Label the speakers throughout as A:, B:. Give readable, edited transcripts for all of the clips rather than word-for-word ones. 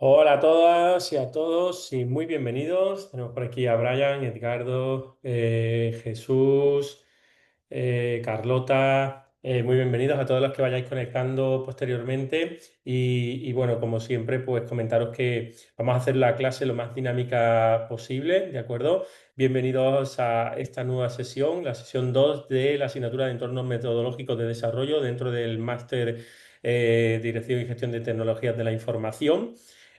A: Hola a todas y a todos y muy bienvenidos. Tenemos por aquí a Brian, Edgardo, Jesús, Carlota. Muy bienvenidos a todos los que vayáis conectando posteriormente. Y bueno, como siempre, pues comentaros que vamos a hacer la clase lo más dinámica posible, ¿de acuerdo? Bienvenidos a esta nueva sesión, la sesión 2 de la asignatura de entornos metodológicos de desarrollo dentro del máster Dirección y Gestión de Tecnologías de la Información.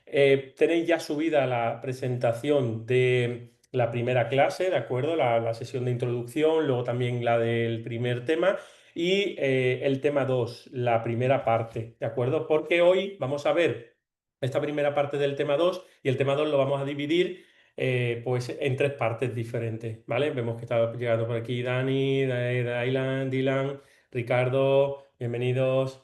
A: Tenéis ya subida la presentación de la primera clase, ¿de acuerdo? La sesión de introducción, luego también la del primer tema y el tema 2, la primera parte, ¿de acuerdo? Porque hoy vamos a ver esta primera parte del tema 2 y el tema 2 lo vamos a dividir pues en tres partes diferentes, ¿vale? Vemos que está llegando por aquí Dani, Dailan, Dylan, Ricardo, bienvenidos.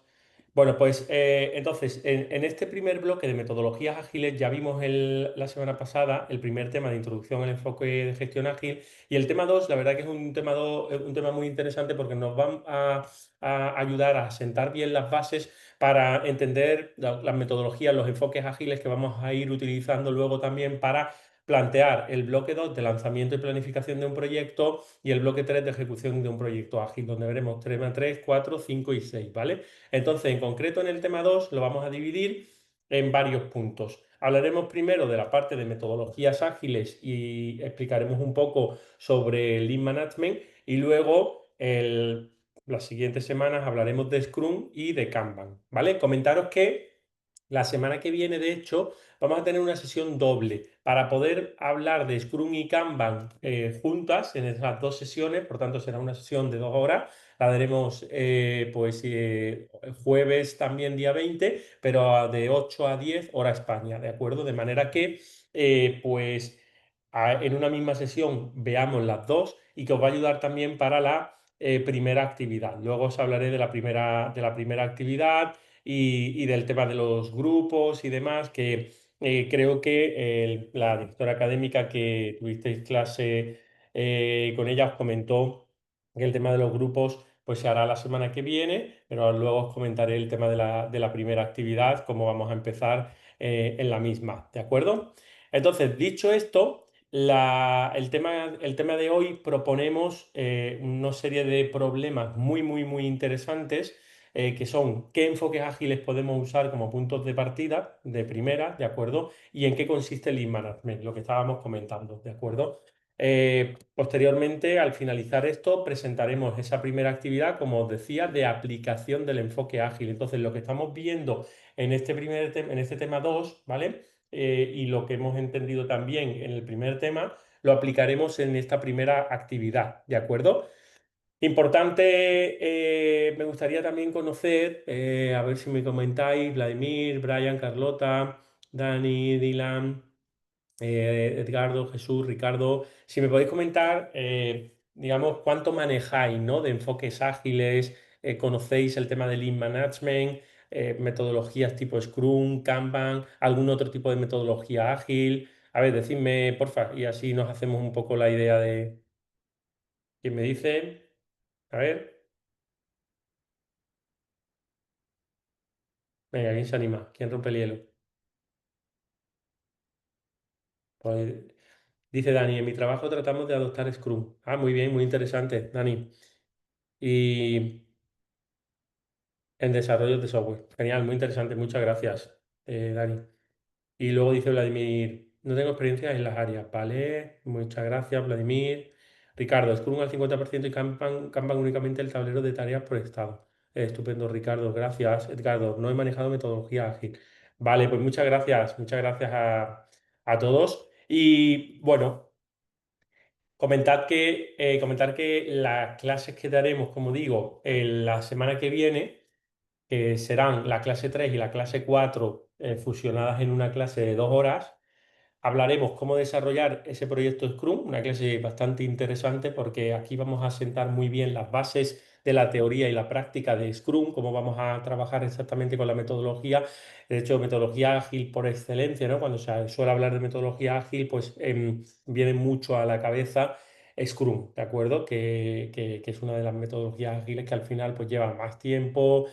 A: Bueno, pues entonces, en este primer bloque de metodologías ágiles ya vimos la semana pasada el primer tema de introducción al enfoque de gestión ágil y el tema 2, la verdad que es un tema muy interesante porque nos va a ayudar a sentar bien las bases para entender las metodologías, los enfoques ágiles que vamos a ir utilizando luego también para plantear el bloque 2 de lanzamiento y planificación de un proyecto y el bloque 3 de ejecución de un proyecto ágil, donde veremos tema 3, 4, 5 y 6, ¿vale? Entonces, en concreto en el tema 2 lo vamos a dividir en varios puntos. Hablaremos primero de la parte de metodologías ágiles y explicaremos un poco sobre el Lean Management y luego las siguientes semanas hablaremos de Scrum y de Kanban, ¿vale? Comentaros que la semana que viene, de hecho, vamos a tener una sesión doble para poder hablar de Scrum y Kanban juntas en esas dos sesiones, por tanto será una sesión de 2 horas. La daremos jueves también día 20, pero de 8 a 10 hora España, ¿de acuerdo? De manera que en una misma sesión veamos las dos y que os va a ayudar también para la primera actividad. Luego os hablaré de la primera actividad y del tema de los grupos y demás, que creo que la directora académica que tuvisteis clase con ella os comentó que el tema de los grupos pues se hará la semana que viene, pero luego os comentaré el tema de la primera actividad, cómo vamos a empezar en la misma, ¿de acuerdo? Entonces, dicho esto, el tema de hoy proponemos una serie de problemas muy interesantes que son qué enfoques ágiles podemos usar como puntos de partida de primera, ¿de acuerdo? Y en qué consiste el Lean Management, lo que estábamos comentando, ¿de acuerdo? Posteriormente, al finalizar esto, presentaremos esa primera actividad, como os decía, de aplicación del enfoque ágil. Entonces, lo que estamos viendo en este en este tema 2, ¿vale? Y lo que hemos entendido también en el primer tema, lo aplicaremos en esta primera actividad, ¿de acuerdo? Importante, me gustaría también conocer, a ver si me comentáis, Vladimir, Brian, Carlota, Dani, Dylan, Edgardo, Jesús, Ricardo, si me podéis comentar, digamos, cuánto manejáis, ¿no? De enfoques ágiles, conocéis el tema del Lean Management, metodologías tipo Scrum, Kanban, algún otro tipo de metodología ágil. A ver, decidme, porfa, y así nos hacemos un poco la idea de quién me dice. A ver. Venga, ¿quién se anima? ¿Quién rompe el hielo? Pues, dice Dani, en mi trabajo tratamos de adoptar Scrum. Ah, muy bien, muy interesante, Dani. Y en desarrollo de software. Genial, muy interesante, muchas gracias, Dani. Y luego dice Vladimir, no tengo experiencia en las áreas, ¿vale? Muchas gracias, Vladimir. Ricardo, Scrum al 50% y Kanban únicamente el tablero de tareas por estado. Estupendo, Ricardo, gracias. Edgardo, no he manejado metodología ágil. Vale, pues muchas gracias a todos. Y bueno, comentar que las clases que daremos, como digo, en la semana que viene que serán la clase 3 y la clase 4 fusionadas en una clase de 2 horas. Hablaremos cómo desarrollar ese proyecto Scrum, una clase bastante interesante porque aquí vamos a sentar muy bien las bases de la teoría y la práctica de Scrum, cómo vamos a trabajar exactamente con la metodología. De hecho, metodología ágil por excelencia, ¿no? Cuando se suele hablar de metodología ágil, pues viene mucho a la cabeza Scrum, ¿de acuerdo? Que es una de las metodologías ágiles que al final pues lleva más tiempo,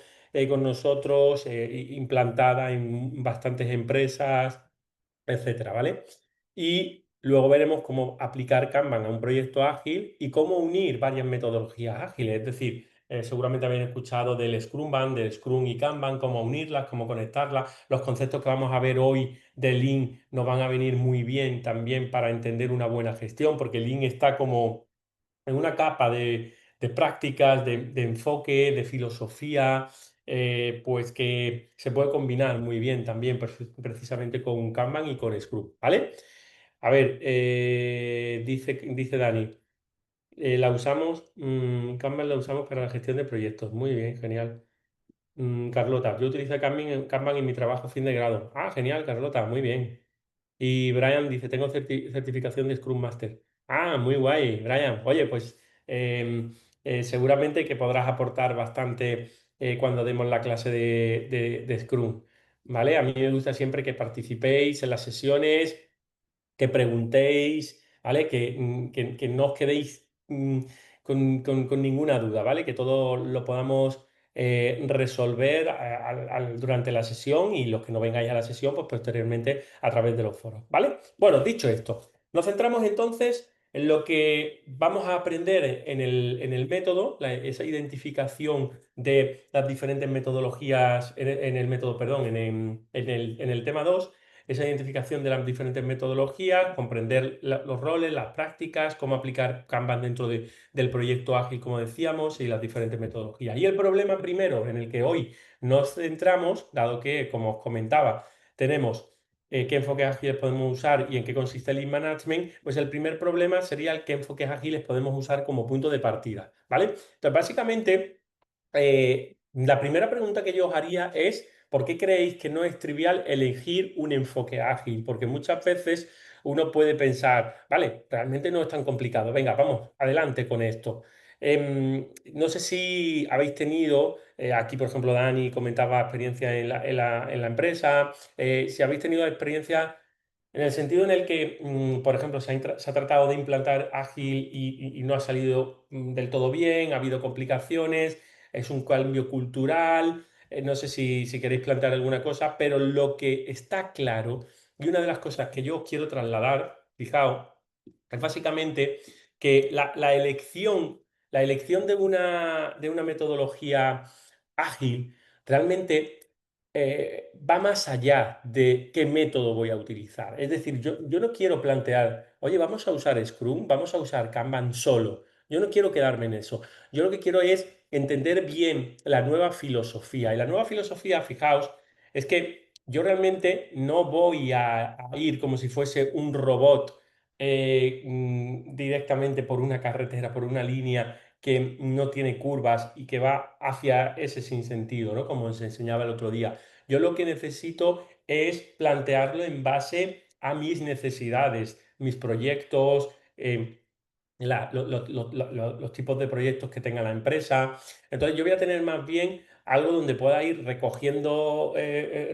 A: con nosotros, implantada en bastantes empresas, etcétera, ¿vale? Y luego veremos cómo aplicar Kanban a un proyecto ágil y cómo unir varias metodologías ágiles. Es decir, seguramente habéis escuchado del Scrumban, del Scrum y Kanban, cómo unirlas, cómo conectarlas. Los conceptos que vamos a ver hoy de Lean nos van a venir muy bien también para entender una buena gestión, porque Lean está como en una capa de prácticas, de enfoque, de filosofía, pues que se puede combinar muy bien también precisamente con Kanban y con Scrum, ¿vale? A ver, dice Dani, la usamos, Kanban la usamos para la gestión de proyectos. Muy bien, genial. Carlota, yo utilizo Kanban en mi trabajo fin de grado. Ah, genial, Carlota, muy bien. Y Brian dice, tengo certificación de Scrum Master. Ah, muy guay, Brian. Oye, pues seguramente que podrás aportar bastante cuando demos la clase de Scrum. ¿Vale? A mí me gusta siempre que participéis en las sesiones, que preguntéis, ¿vale? Que no os quedéis con ninguna duda, ¿vale? Que todo lo podamos resolver durante la sesión y los que no vengáis a la sesión, pues posteriormente a través de los foros, ¿vale? Bueno, dicho esto, nos centramos entonces en lo que vamos a aprender en el método, esa identificación de las diferentes metodologías, en el método, perdón, en el tema 2, esa identificación de las diferentes metodologías, comprender los roles, las prácticas, cómo aplicar Kanban dentro del proyecto ágil, como decíamos, y las diferentes metodologías. Y el problema primero en el que hoy nos centramos, dado que, como os comentaba, tenemos qué enfoques ágiles podemos usar y en qué consiste el Lean Management, pues el primer problema sería el qué enfoques ágiles podemos usar como punto de partida, ¿vale? Entonces, básicamente, la primera pregunta que yo os haría es, ¿por qué creéis que no es trivial elegir un enfoque ágil? Porque muchas veces uno puede pensar, vale, realmente no es tan complicado, venga, vamos, adelante con esto. No sé si habéis tenido, aquí por ejemplo Dani comentaba experiencia en la empresa, si habéis tenido experiencia en el sentido en el que, por ejemplo, se ha tratado de implantar ágil y no ha salido del todo bien, ha habido complicaciones, es un cambio cultural, no sé si queréis plantear alguna cosa, pero lo que está claro, y una de las cosas que yo os quiero trasladar, fijaos, es básicamente que la elección de una metodología ágil realmente va más allá de qué método voy a utilizar. Es decir, yo no quiero plantear, oye, vamos a usar Scrum, vamos a usar Kanban solo. Yo no quiero quedarme en eso. Yo lo que quiero es entender bien la nueva filosofía. Y la nueva filosofía, fijaos, es que yo realmente no voy a ir como si fuese un robot directamente por una carretera, por una línea que no tiene curvas y que va hacia ese sinsentido, ¿no? Como os enseñaba el otro día. Yo lo que necesito es plantearlo en base a mis necesidades, mis proyectos, los tipos de proyectos que tenga la empresa. Entonces yo voy a tener más bien algo donde pueda ir recogiendo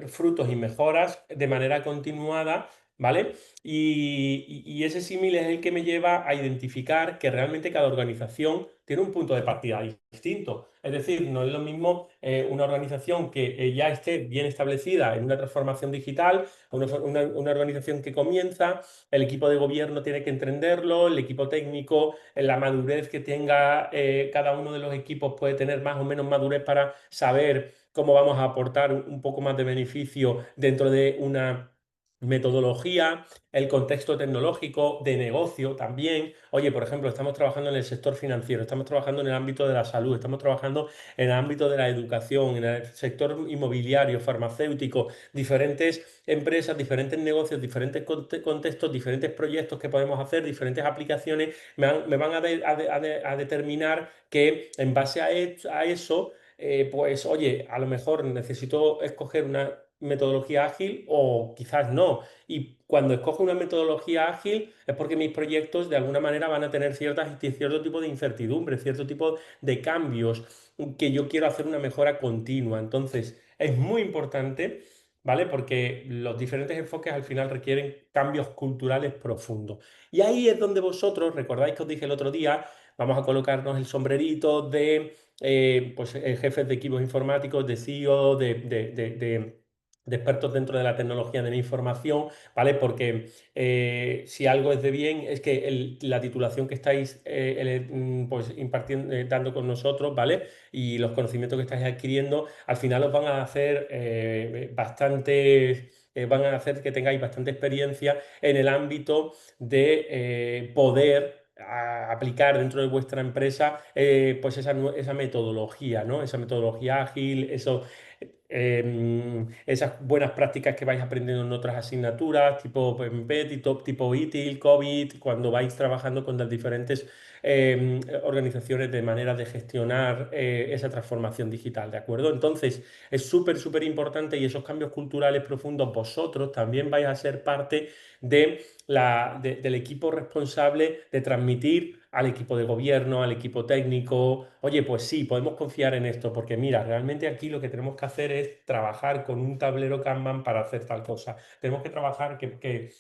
A: frutos y mejoras de manera continuada, ¿vale? Y ese símil es el que me lleva a identificar que realmente cada organización tiene un punto de partida distinto. Es decir, no es lo mismo una organización que ya esté bien establecida en una transformación digital, una organización que comienza, el equipo de gobierno tiene que entenderlo, el equipo técnico, la madurez que tenga cada uno de los equipos puede tener más o menos madurez para saber cómo vamos a aportar un poco más de beneficio dentro de una metodología, el contexto tecnológico, de negocio también. Oye, por ejemplo, estamos trabajando en el sector financiero, estamos trabajando en el ámbito de la salud, estamos trabajando en el ámbito de la educación, en el sector inmobiliario, farmacéutico, diferentes empresas, diferentes negocios, diferentes contextos, diferentes proyectos que podemos hacer, diferentes aplicaciones, me van a determinar que en base a eso, pues oye, a lo mejor necesito escoger una metodología ágil o quizás no. Y cuando escojo una metodología ágil es porque mis proyectos de alguna manera van a tener cierto tipo de incertidumbre, cierto tipo de cambios que yo quiero hacer una mejora continua. Entonces, es muy importante, ¿vale? Porque los diferentes enfoques al final requieren cambios culturales profundos. Y ahí es donde vosotros, recordáis que os dije el otro día, vamos a colocarnos el sombrerito de pues, jefes de equipos informáticos, de CEO, de expertos dentro de la tecnología de la información, ¿vale? Porque si algo es de bien es que la titulación que estáis pues impartiendo, dando con nosotros, ¿vale? Y los conocimientos que estáis adquiriendo, al final os van a hacer van a hacer que tengáis bastante experiencia en el ámbito de poder aplicar dentro de vuestra empresa pues esa metodología, ¿no? Esa metodología ágil, esas buenas prácticas que vais aprendiendo en otras asignaturas, tipo PMP, tipo ITIL, COVID, cuando vais trabajando con las diferentes organizaciones de maneras de gestionar esa transformación digital, ¿de acuerdo? Entonces, es súper, súper importante y esos cambios culturales profundos, vosotros también vais a ser parte del equipo responsable de transmitir al equipo de gobierno, al equipo técnico, oye, pues sí, podemos confiar en esto, porque mira, realmente aquí lo que tenemos que hacer es trabajar con un tablero Kanban para hacer tal cosa. Tenemos que trabajar, que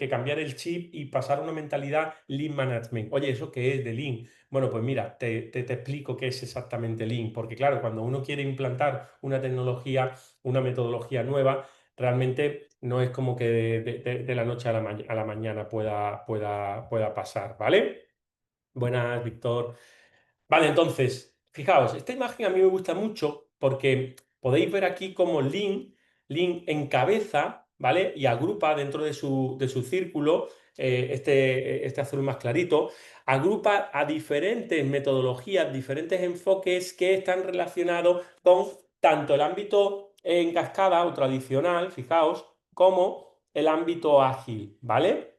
A: cambiar el chip y pasar a una mentalidad Lean Management. Oye, ¿eso qué es de Lean? Bueno, pues mira, te explico qué es exactamente Lean, porque claro, cuando uno quiere implantar una tecnología, una metodología nueva, realmente no es como que de la noche a a la mañana pueda pasar, ¿vale? Buenas, Víctor. Vale, entonces, fijaos, esta imagen a mí me gusta mucho porque podéis ver aquí cómo Lin encabeza, ¿vale? Y agrupa dentro de su círculo, este azul más clarito, agrupa a diferentes metodologías, diferentes enfoques que están relacionados con tanto el ámbito en cascada o tradicional, fijaos, como el ámbito ágil, ¿vale?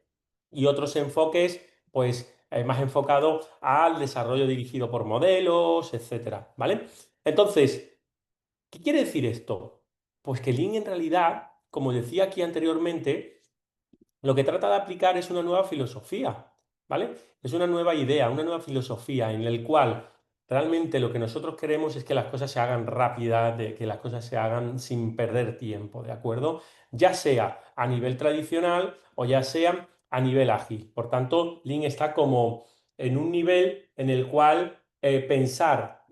A: Y otros enfoques, pues, más enfocados al desarrollo dirigido por modelos, etcétera, ¿vale? Entonces, ¿qué quiere decir esto? Pues que Lean en realidad, como decía aquí anteriormente, lo que trata de aplicar es una nueva filosofía, ¿vale? Es una nueva idea, una nueva filosofía en la cual realmente lo que nosotros queremos es que las cosas se hagan rápidas, de que las cosas se hagan sin perder tiempo, ¿de acuerdo? Ya sea a nivel tradicional o ya sea a nivel ágil. Por tanto, Lean está como en un nivel en el cual pensar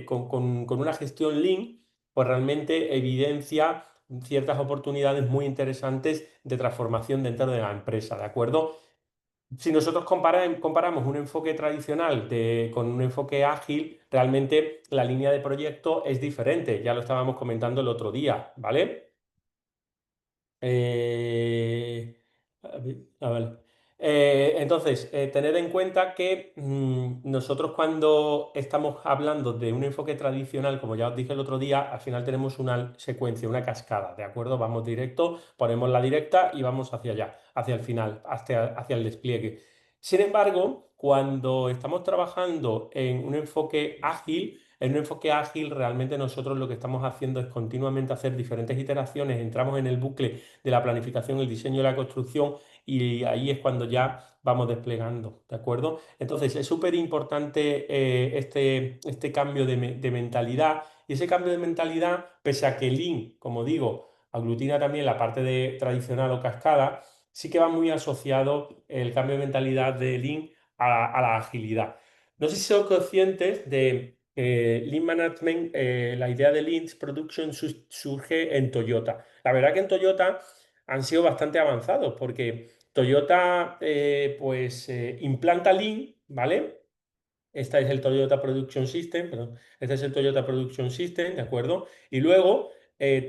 A: con una gestión Lean, pues realmente evidencia ciertas oportunidades muy interesantes de transformación dentro de la empresa, ¿de acuerdo? Si nosotros comparamos un enfoque tradicional con un enfoque ágil, realmente la línea de proyecto es diferente, ya lo estábamos comentando el otro día, ¿vale? Vale. Entonces, tener en cuenta que nosotros cuando estamos hablando de un enfoque tradicional, como ya os dije el otro día, al final tenemos una secuencia, una cascada, ¿de acuerdo? Vamos directo, ponemos la directa y vamos hacia allá, hacia el final, hacia el despliegue. Sin embargo, cuando estamos trabajando en un enfoque ágil, realmente nosotros lo que estamos haciendo es continuamente hacer diferentes iteraciones, entramos en el bucle de la planificación, el diseño y la construcción, y ahí es cuando ya vamos desplegando, ¿de acuerdo? Entonces es súper importante este cambio de mentalidad, y ese cambio de mentalidad, pese a que Lean, como digo, aglutina también la parte de tradicional o cascada, sí que va muy asociado el cambio de mentalidad de Lean a la agilidad. No sé si son conscientes de que Lean Management, la idea de Lean Production surge en Toyota. La verdad que en Toyota han sido bastante avanzados porque Toyota pues implanta Lean, ¿vale? Este es el Toyota Production System, perdón, este es el Toyota Production System, ¿de acuerdo? Y luego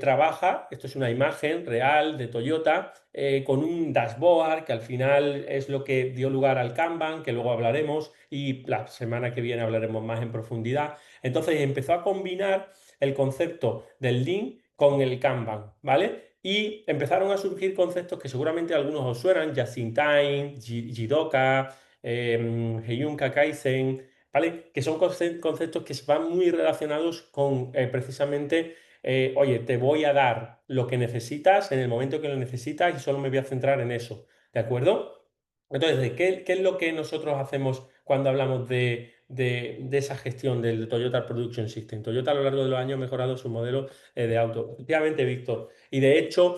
A: trabaja, esto es una imagen real de Toyota, con un dashboard que al final es lo que dio lugar al Kanban, que luego hablaremos y la semana que viene hablaremos más en profundidad. Entonces empezó a combinar el concepto del Lean con el Kanban, ¿vale? Y empezaron a surgir conceptos que seguramente algunos os suenan, Just in Time, Jidoka, Heiyuka Kaizen, ¿vale? Que son conceptos que van muy relacionados con precisamente, oye, te voy a dar lo que necesitas en el momento que lo necesitas y solo me voy a centrar en eso, ¿de acuerdo? Entonces, ¿qué es lo que nosotros hacemos cuando hablamos de esa gestión del Toyota Production System? Toyota a lo largo de los años ha mejorado su modelo de auto. Efectivamente, Víctor. Y de hecho,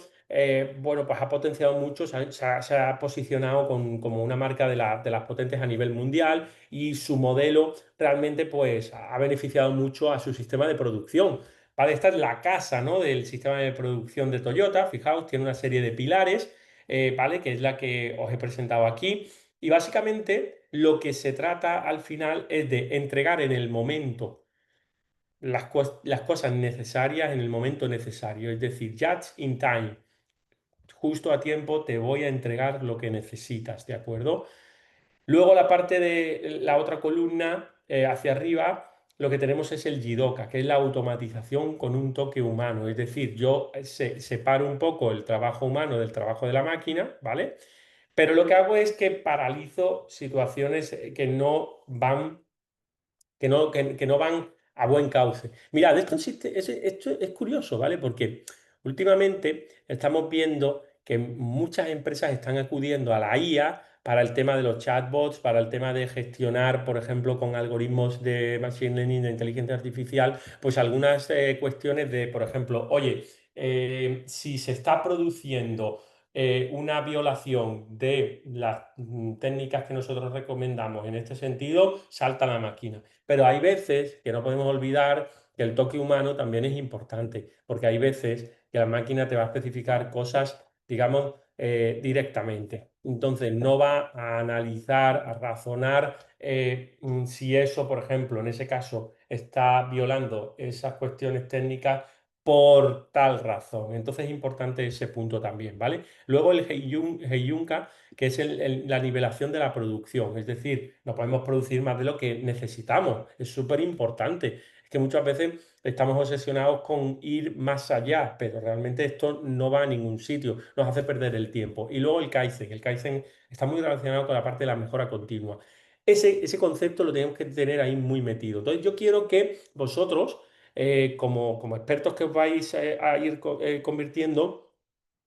A: bueno, pues ha potenciado mucho, se ha posicionado como una marca de las potentes a nivel mundial y su modelo realmente pues ha beneficiado mucho a su sistema de producción. Vale, esta es la casa, ¿no?, del sistema de producción de Toyota. Fijaos, tiene una serie de pilares, ¿vale?, que es la que os he presentado aquí. Y básicamente lo que se trata al final es de entregar en el momento las cosas necesarias en el momento necesario, es decir, just in time, justo a tiempo te voy a entregar lo que necesitas, ¿de acuerdo? Luego la parte de la otra columna, hacia arriba, lo que tenemos es el Jidoka, que es la automatización con un toque humano. Es decir, yo separo un poco el trabajo humano del trabajo de la máquina, ¿vale? Pero lo que hago es que paralizo situaciones que no van a buen cauce. Mirad, esto es curioso, ¿vale? Porque últimamente estamos viendo que muchas empresas están acudiendo a la IA para el tema de los chatbots, para el tema de gestionar, por ejemplo, con algoritmos de machine learning, de inteligencia artificial, pues algunas cuestiones de, por ejemplo, oye, si se está produciendo una violación de las técnicas que nosotros recomendamos en este sentido, salta la máquina. Pero hay veces que no podemos olvidar que el toque humano también es importante, porque hay veces que la máquina te va a especificar cosas, digamos, directamente. Entonces, no va a analizar, a razonar si eso, por ejemplo, en ese caso, está violando esas cuestiones técnicas por tal razón. Entonces es importante ese punto también, ¿vale? Luego el Heiyunka, que es la nivelación de la producción, es decir, no podemos producir más de lo que necesitamos, es súper importante. Es que muchas veces estamos obsesionados con ir más allá, pero realmente esto no va a ningún sitio, nos hace perder el tiempo. Y luego el Kaizen está muy relacionado con la parte de la mejora continua. Ese concepto lo tenemos que tener ahí muy metido. Entonces yo quiero que vosotros, como expertos que os vais a ir convirtiendo,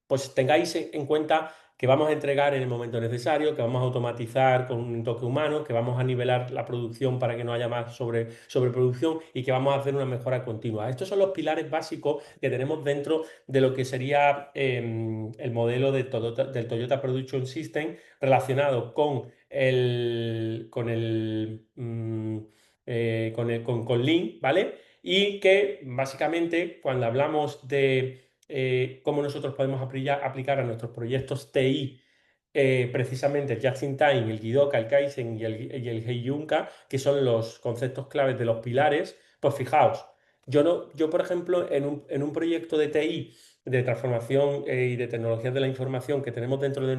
A: pues tengáis en cuenta que vamos a entregar en el momento necesario, que vamos a automatizar con un toque humano, que vamos a nivelar la producción para que no haya más sobreproducción y que vamos a hacer una mejora continua. Estos son los pilares básicos que tenemos dentro de lo que sería el modelo del Toyota Production System relacionado con Lean, ¿vale? Y que básicamente cuando hablamos de cómo nosotros podemos aplicar a nuestros proyectos TI precisamente el Just in Time, el Jidoka, el Kaizen y el Heiyunka, que son los conceptos claves de los pilares. Pues fijaos, yo, no, yo por ejemplo, en un proyecto de TI, de transformación y de tecnologías de la información que tenemos dentro de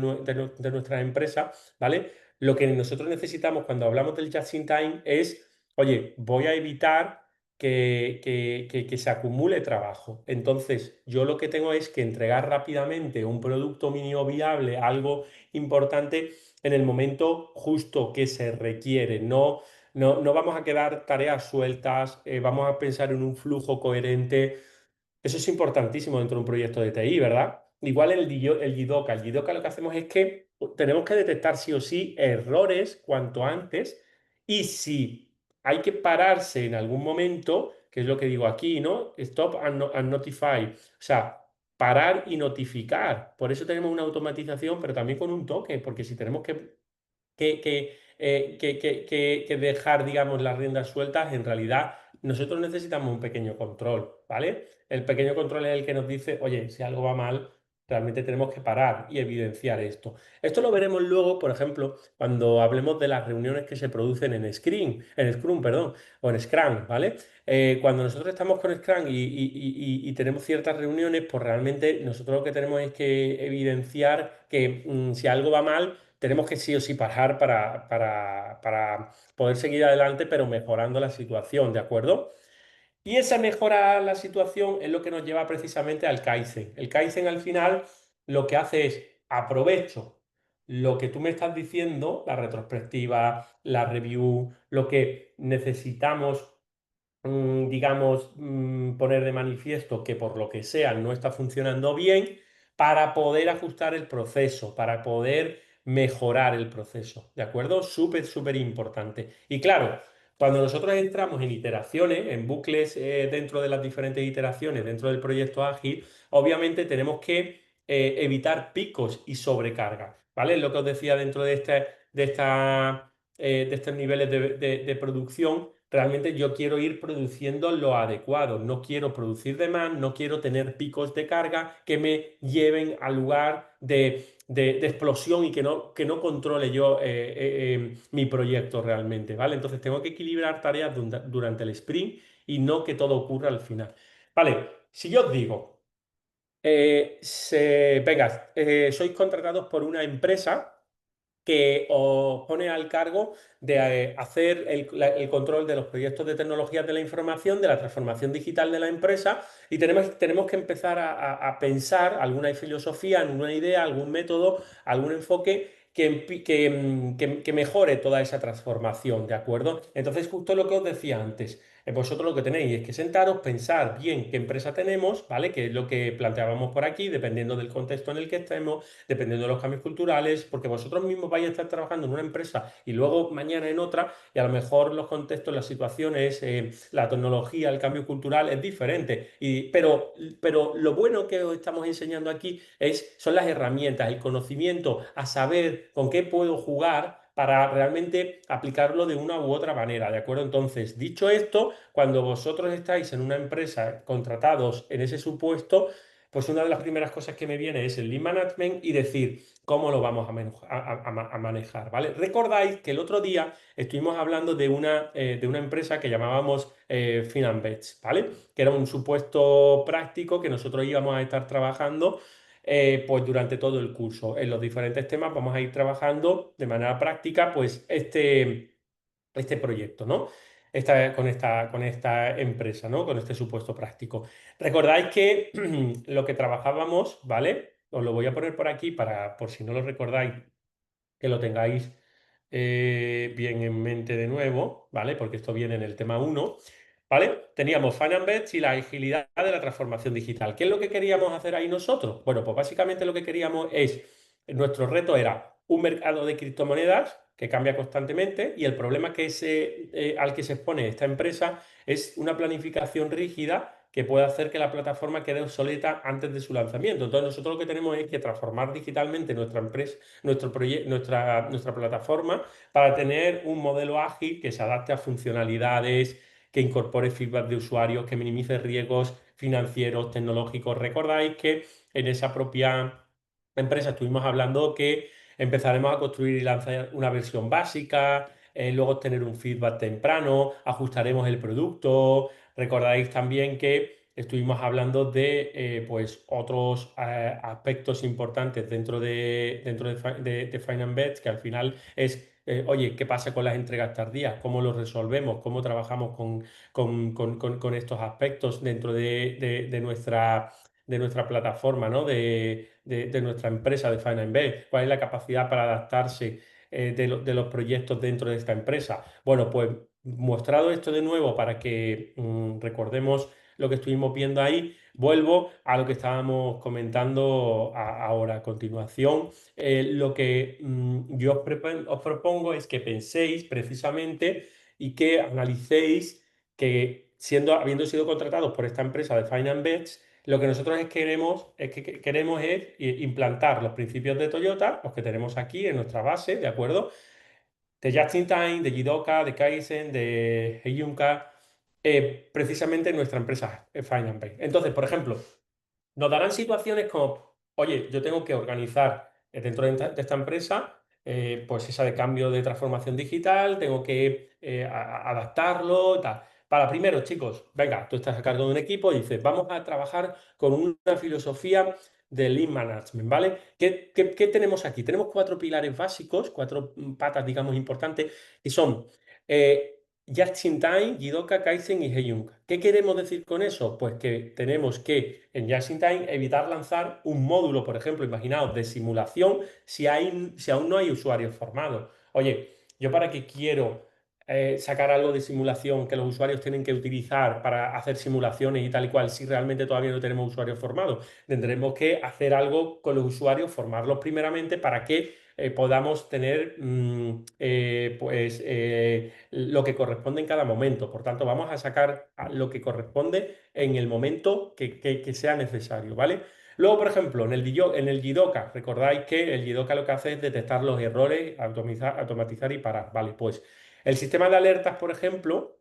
A: nuestra empresa, ¿vale? Lo que nosotros necesitamos cuando hablamos del Just in Time es, oye, voy a evitar que se acumule trabajo. Entonces, yo lo que tengo es que entregar rápidamente un producto mínimo viable, algo importante, en el momento justo que se requiere. No vamos a quedar tareas sueltas, vamos a pensar en un flujo coherente. Eso es importantísimo dentro de un proyecto de TI, ¿verdad? Igual el Jidoka. El Jidoka lo que hacemos es que tenemos que detectar sí o sí errores cuanto antes y si hay que pararse en algún momento, que es lo que digo aquí, ¿no? Stop and notify. O sea, parar y notificar. Por eso tenemos una automatización, pero también con un toque, porque si tenemos que dejar, digamos, las riendas sueltas, en realidad nosotros necesitamos un pequeño control, ¿vale? El pequeño control es el que nos dice, oye, si algo va mal, realmente tenemos que parar y evidenciar esto. Esto lo veremos luego, por ejemplo, cuando hablemos de las reuniones que se producen en Scrum, perdón, o en Scrum, ¿vale? Cuando nosotros estamos con Scrum y tenemos ciertas reuniones, pues realmente nosotros lo que tenemos es que evidenciar que si algo va mal, tenemos que sí o sí parar para poder seguir adelante, pero mejorando la situación, ¿de acuerdo? Y esa mejora la situación es lo que nos lleva precisamente al Kaizen. El Kaizen al final lo que hace es aprovecho lo que tú me estás diciendo, la retrospectiva, la review, lo que necesitamos digamos, poner de manifiesto que por lo que sea no está funcionando bien para poder ajustar el proceso, para poder mejorar el proceso, ¿de acuerdo? Súper, súper importante. Y claro, cuando nosotros entramos en iteraciones, en bucles dentro de las diferentes iteraciones, dentro del proyecto ágil, obviamente tenemos que evitar picos y sobrecarga, ¿vale? Lo que os decía dentro de estos niveles de producción. Realmente yo quiero ir produciendo lo adecuado, no quiero producir de más, no quiero tener picos de carga que me lleven al lugar de explosión y que no controle yo mi proyecto realmente, ¿vale? Entonces tengo que equilibrar tareas durante el sprint y no que todo ocurra al final. Vale, si yo os digo, venga, sois contratados por una empresa que os pone al cargo de hacer el control de los proyectos de tecnologías de la información, de la transformación digital de la empresa, y tenemos que empezar a pensar alguna filosofía, alguna idea, algún método, algún enfoque que mejore toda esa transformación, ¿de acuerdo? Entonces, justo lo que os decía antes. Vosotros lo que tenéis es que sentaros, pensar bien qué empresa tenemos, ¿vale? Que es lo que planteábamos por aquí, dependiendo del contexto en el que estemos, dependiendo de los cambios culturales, porque vosotros mismos vais a estar trabajando en una empresa y luego mañana en otra, y a lo mejor los contextos, las situaciones, la tecnología, el cambio cultural es diferente. Pero lo bueno que os estamos enseñando aquí son las herramientas, el conocimiento, a saber con qué puedo jugar para realmente aplicarlo de una u otra manera, ¿de acuerdo? Entonces, dicho esto, cuando vosotros estáis en una empresa contratados en ese supuesto, pues una de las primeras cosas que me viene es el lead management y decir cómo lo vamos a manejar, ¿vale? Recordáis que el otro día estuvimos hablando de una empresa que llamábamos Finanbets, ¿vale? Que era un supuesto práctico que nosotros íbamos a estar trabajando pues durante todo el curso. En los diferentes temas vamos a ir trabajando de manera práctica, pues este proyecto, ¿no? Con esta empresa, ¿no? Con este supuesto práctico. Recordáis que lo que trabajábamos, ¿vale? Os lo voy a poner por aquí por si no lo recordáis, que lo tengáis bien en mente de nuevo, ¿vale? Porque esto viene en el tema uno, ¿vale? Teníamos Finance y la agilidad de la transformación digital. ¿Qué es lo que queríamos hacer ahí nosotros? Bueno, pues básicamente lo que queríamos nuestro reto era un mercado de criptomonedas que cambia constantemente y el problema al que se expone esta empresa es una planificación rígida que puede hacer que la plataforma quede obsoleta antes de su lanzamiento. Entonces nosotros lo que tenemos es que transformar digitalmente nuestra empresa, nuestra plataforma para tener un modelo ágil que se adapte a funcionalidades, que incorpore feedback de usuarios, que minimice riesgos financieros, tecnológicos. Recordáis que en esa propia empresa estuvimos hablando que empezaremos a construir y lanzar una versión básica, luego tener un feedback temprano, ajustaremos el producto. Recordáis también que estuvimos hablando de pues otros aspectos importantes dentro de Finance Bets, que al final es, oye, ¿qué pasa con las entregas tardías? ¿Cómo lo resolvemos? ¿Cómo trabajamos con estos aspectos dentro de nuestra plataforma, ¿no? De nuestra empresa de Finance Bets? ¿Cuál es la capacidad para adaptarse de los proyectos dentro de esta empresa? Bueno, pues mostrado esto de nuevo para que recordemos lo que estuvimos viendo ahí, vuelvo a lo que estábamos comentando ahora a continuación. Lo que yo os propongo es que penséis precisamente y que analicéis que habiendo sido contratados por esta empresa de Finance Bets, lo que nosotros queremos es implantar los principios de Toyota, los que tenemos aquí en nuestra base, ¿de acuerdo? De Just in Time, de Jidoka, de Kaizen, de Heiyunka, precisamente en nuestra empresa, Finance. Entonces, por ejemplo, nos darán situaciones como, oye, yo tengo que organizar dentro de esta empresa, pues esa de cambio de transformación digital, tengo que adaptarlo y tal. Para primero, chicos, venga, tú estás a cargo de un equipo y dices, vamos a trabajar con una filosofía de Lean Management, ¿vale? ¿Qué tenemos aquí? Tenemos cuatro pilares básicos, cuatro patas, digamos, importantes, que son Just in Time, Jidoka, Kaizen y Heiyunka. ¿Qué queremos decir con eso? Pues que tenemos que en Just in Time evitar lanzar un módulo, por ejemplo, imaginaos, de simulación si aún no hay usuarios formados. Oye, ¿yo para qué quiero sacar algo de simulación que los usuarios tienen que utilizar para hacer simulaciones y tal y cual si realmente todavía no tenemos usuarios formados? Tendremos que hacer algo con los usuarios, formarlos primeramente para que podamos tener pues lo que corresponde en cada momento. Por tanto, vamos a sacar lo que corresponde en el momento que sea necesario, ¿vale? Luego, por ejemplo, en el Jidoka, recordáis que el Jidoka lo que hace es detectar los errores, automatizar y parar. Vale, pues el sistema de alertas, por ejemplo,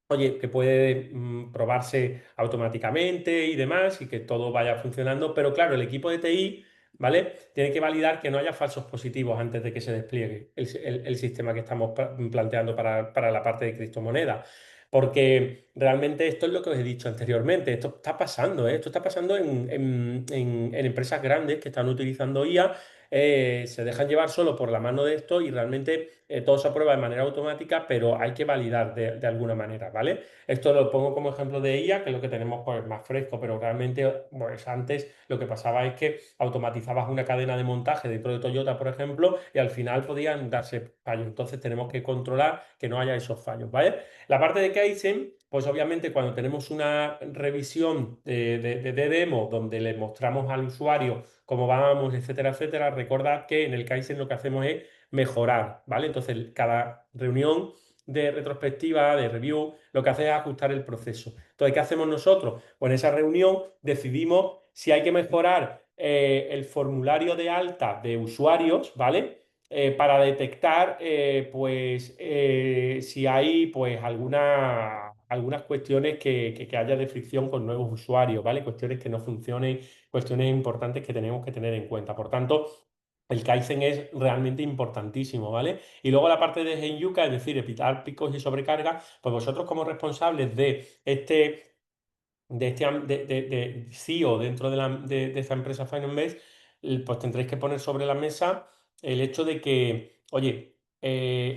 A: oye, que puede probarse automáticamente y demás y que todo vaya funcionando, pero claro, el equipo de TI, ¿vale? Tiene que validar que no haya falsos positivos antes de que se despliegue el sistema que estamos planteando para la parte de criptomonedas. Porque realmente esto es lo que os he dicho anteriormente, esto está pasando, ¿eh? Esto está pasando en empresas grandes que están utilizando IA, se dejan llevar solo por la mano de esto y realmente todo se aprueba de manera automática, pero hay que validar de alguna manera, ¿vale? Esto lo pongo como ejemplo de IA, que es lo que tenemos pues, más fresco, pero realmente pues, antes lo que pasaba es que automatizabas una cadena de montaje dentro de Toyota, por ejemplo, y al final podían darse fallos. Entonces tenemos que controlar que no haya esos fallos, ¿vale? La parte de Kaizen, pues obviamente cuando tenemos una revisión de demo donde le mostramos al usuario cómo vamos, etcétera, etcétera, recordad que en el Kaizen lo que hacemos es mejorar, ¿vale? Entonces cada reunión de retrospectiva, de review, lo que hace es ajustar el proceso. Entonces, ¿qué hacemos nosotros? Pues en esa reunión decidimos si hay que mejorar el formulario de alta de usuarios, ¿vale? Para detectar pues si hay pues algunas cuestiones que haya de fricción con nuevos usuarios, ¿vale? Cuestiones que no funcionen, cuestiones importantes que tenemos que tener en cuenta. Por tanto, el Kaizen es realmente importantísimo, ¿vale? Y luego la parte de Genyuka, es decir, evitar picos y sobrecarga, pues vosotros como responsables de CEO dentro de esta empresa Finance, pues tendréis que poner sobre la mesa el hecho de que, oye,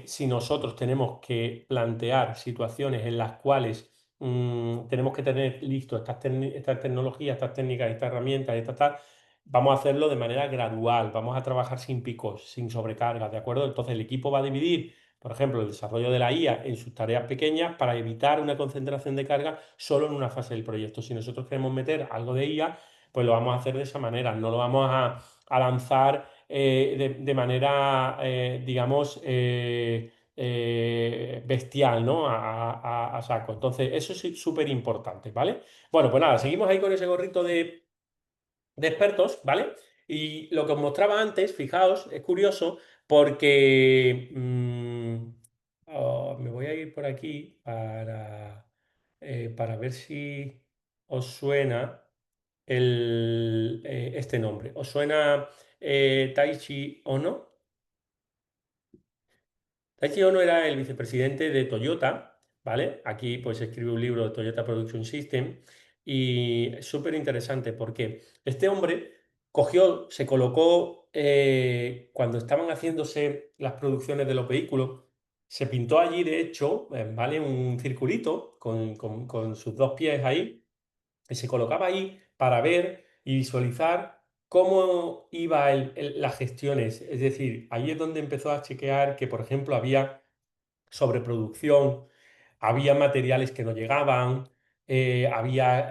A: si nosotros tenemos que plantear situaciones en las cuales tenemos que tener listo estas tecnologías, estas técnicas, estas herramientas, estas tal, vamos a hacerlo de manera gradual, vamos a trabajar sin picos, sin sobrecargas, ¿de acuerdo? Entonces el equipo va a dividir, por ejemplo, el desarrollo de la IA en sus tareas pequeñas para evitar una concentración de carga solo en una fase del proyecto. Si nosotros queremos meter algo de IA, pues lo vamos a hacer de esa manera, no lo vamos a lanzar de manera, digamos, bestial, ¿no? A saco. Entonces, eso es súper importante, ¿vale? Bueno, pues nada, seguimos ahí con ese gorrito de expertos, ¿vale? Y lo que os mostraba antes, fijaos, es curioso porque me voy a ir por aquí para ver si os suena este nombre. ¿Os suena Taichi Ono? Taichi Ono era el vicepresidente de Toyota, ¿vale? Aquí pues escribe un libro de Toyota Production System y es súper interesante porque este hombre se colocó cuando estaban haciéndose las producciones de los vehículos, se pintó allí de hecho, ¿vale? Un circulito con sus dos pies ahí y se colocaba ahí para ver y visualizar cómo iba las gestiones. Es decir, ahí es donde empezó a chequear que, por ejemplo, había sobreproducción, había materiales que no llegaban, había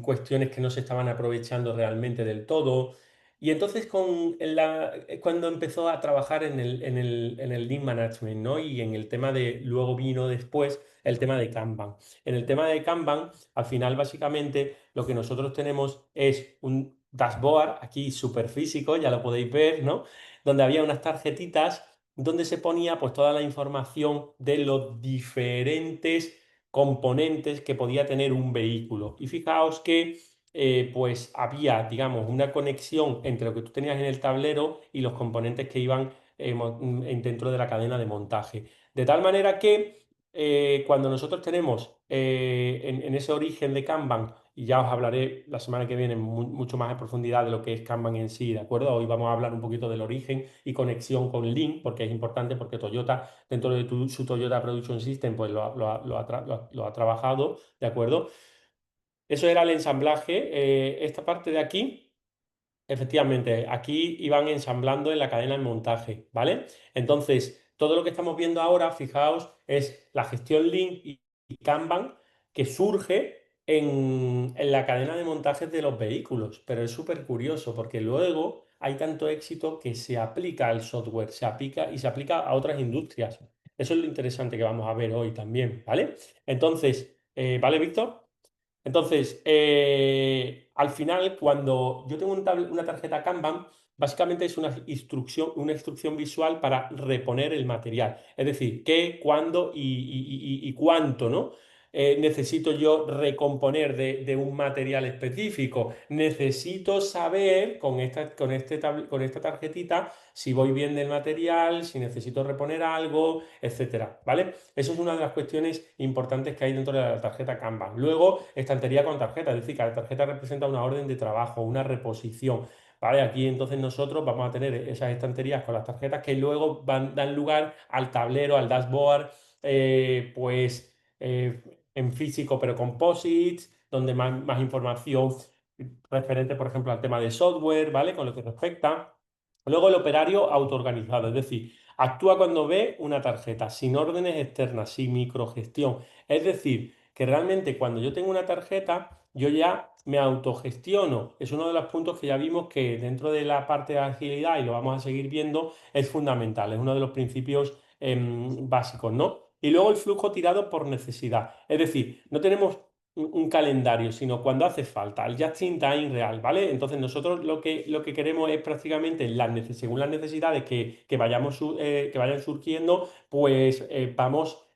A: cuestiones que no se estaban aprovechando realmente del todo. Y entonces cuando empezó a trabajar en el Lean Management, ¿no? Y en el tema luego vino después el tema de Kanban. En el tema de Kanban, al final básicamente lo que nosotros tenemos es un dashboard aquí súper físico, ya lo podéis ver, ¿no? Donde había unas tarjetitas donde se ponía pues toda la información de los diferentes componentes que podía tener un vehículo. Y fijaos que pues había, digamos, una conexión entre lo que tú tenías en el tablero y los componentes que iban dentro de la cadena de montaje. De tal manera que cuando nosotros tenemos en ese origen de Kanban, y ya os hablaré la semana que viene mucho más en profundidad de lo que es Kanban en sí, ¿de acuerdo? Hoy vamos a hablar un poquito del origen y conexión con Lean, porque es importante, porque Toyota, dentro de su Toyota Production System, pues lo ha trabajado, ¿de acuerdo? Eso era el ensamblaje. Esta parte de aquí. Efectivamente, aquí iban ensamblando en la cadena de montaje, ¿vale? Entonces, todo lo que estamos viendo ahora, fijaos, es la gestión Lean y Kanban que surge en la cadena de montajes de los vehículos. Pero es súper curioso porque luego hay tanto éxito que se aplica al software, se aplica y se aplica a otras industrias. Eso es lo interesante que vamos a ver hoy también, ¿vale? Entonces, ¿vale, Víctor? Entonces, al final, cuando yo tengo una tarjeta Kanban, básicamente es una instrucción visual para reponer el material. Es decir, qué, cuándo y cuánto, ¿no? Necesito yo recomponer de un material específico. Necesito saber con esta tarjetita si voy bien del material, si necesito reponer algo, etcétera, ¿vale? Eso es una de las cuestiones importantes que hay dentro de la tarjeta Kanban. Luego, estantería con tarjeta, es decir, cada tarjeta representa una orden de trabajo, una reposición. ¿Vale? Aquí entonces nosotros vamos a tener esas estanterías con las tarjetas que luego dan lugar al tablero, al dashboard, pues en físico, pero con posits, donde más información referente, por ejemplo, al tema de software, ¿vale? Con lo que respecta. Luego el operario autoorganizado, es decir, actúa cuando ve una tarjeta, sin órdenes externas, sin microgestión. Es decir, que realmente cuando yo tengo una tarjeta, yo ya me autogestiono. Es uno de los puntos que ya vimos que dentro de la parte de agilidad, y lo vamos a seguir viendo, es fundamental, es uno de los principios básicos, ¿no? Y luego el flujo tirado por necesidad. Es decir, no tenemos un calendario, sino cuando hace falta, el just in time real, ¿vale? Entonces nosotros lo que queremos es prácticamente según las necesidades que vayan surgiendo, pues vamos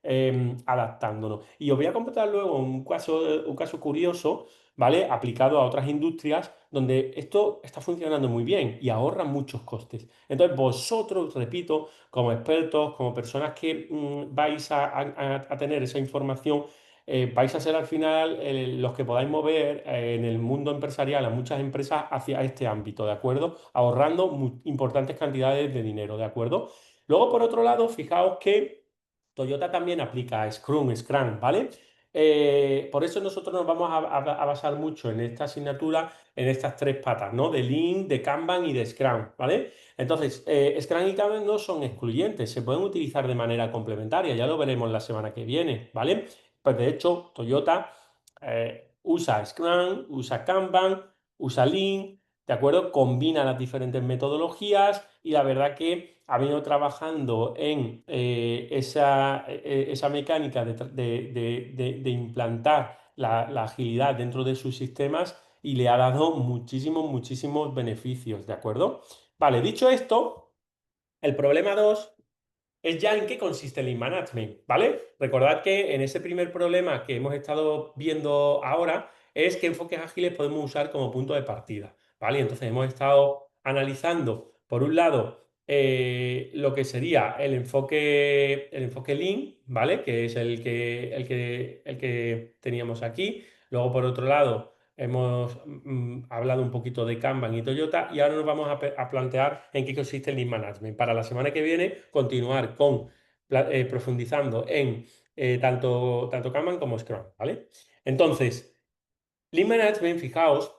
A: adaptándonos. Y os voy a contar luego un caso curioso, ¿vale? Aplicado a otras industrias donde esto está funcionando muy bien y ahorra muchos costes. Entonces vosotros, repito, como expertos, como personas que vais a tener esa información, vais a ser al final los que podáis mover en el mundo empresarial a muchas empresas hacia este ámbito, ¿de acuerdo? Ahorrando importantes cantidades de dinero, ¿de acuerdo? Luego, por otro lado, fijaos que Toyota también aplica Scrum, ¿vale? Por eso nosotros nos vamos a basar mucho en esta asignatura, en estas tres patas, ¿no? De Lean, de Kanban y de Scrum, ¿vale? Entonces, Scrum y Kanban no son excluyentes, se pueden utilizar de manera complementaria, ya lo veremos la semana que viene, ¿vale? Pues de hecho, Toyota usa Scrum, usa Kanban, usa Lean, ¿de acuerdo? Combina las diferentes metodologías y la verdad que ha venido trabajando en esa mecánica de implantar la agilidad dentro de sus sistemas y le ha dado muchísimos beneficios, ¿de acuerdo? Vale, dicho esto, el problema 2 es ya en qué consiste el Lean Management, ¿vale? Recordad que en ese primer problema que hemos estado viendo ahora es qué enfoques ágiles podemos usar como punto de partida, ¿vale? Entonces hemos estado analizando, por un lado, lo que sería el enfoque Lean, ¿vale? Que es el que teníamos aquí. Luego, por otro lado, hemos hablado un poquito de Kanban y Toyota y ahora nos vamos a plantear en qué consiste el Lean Management. Para la semana que viene, continuar profundizando en tanto Kanban como Scrum, ¿vale? Entonces, Lean Management, fijaos,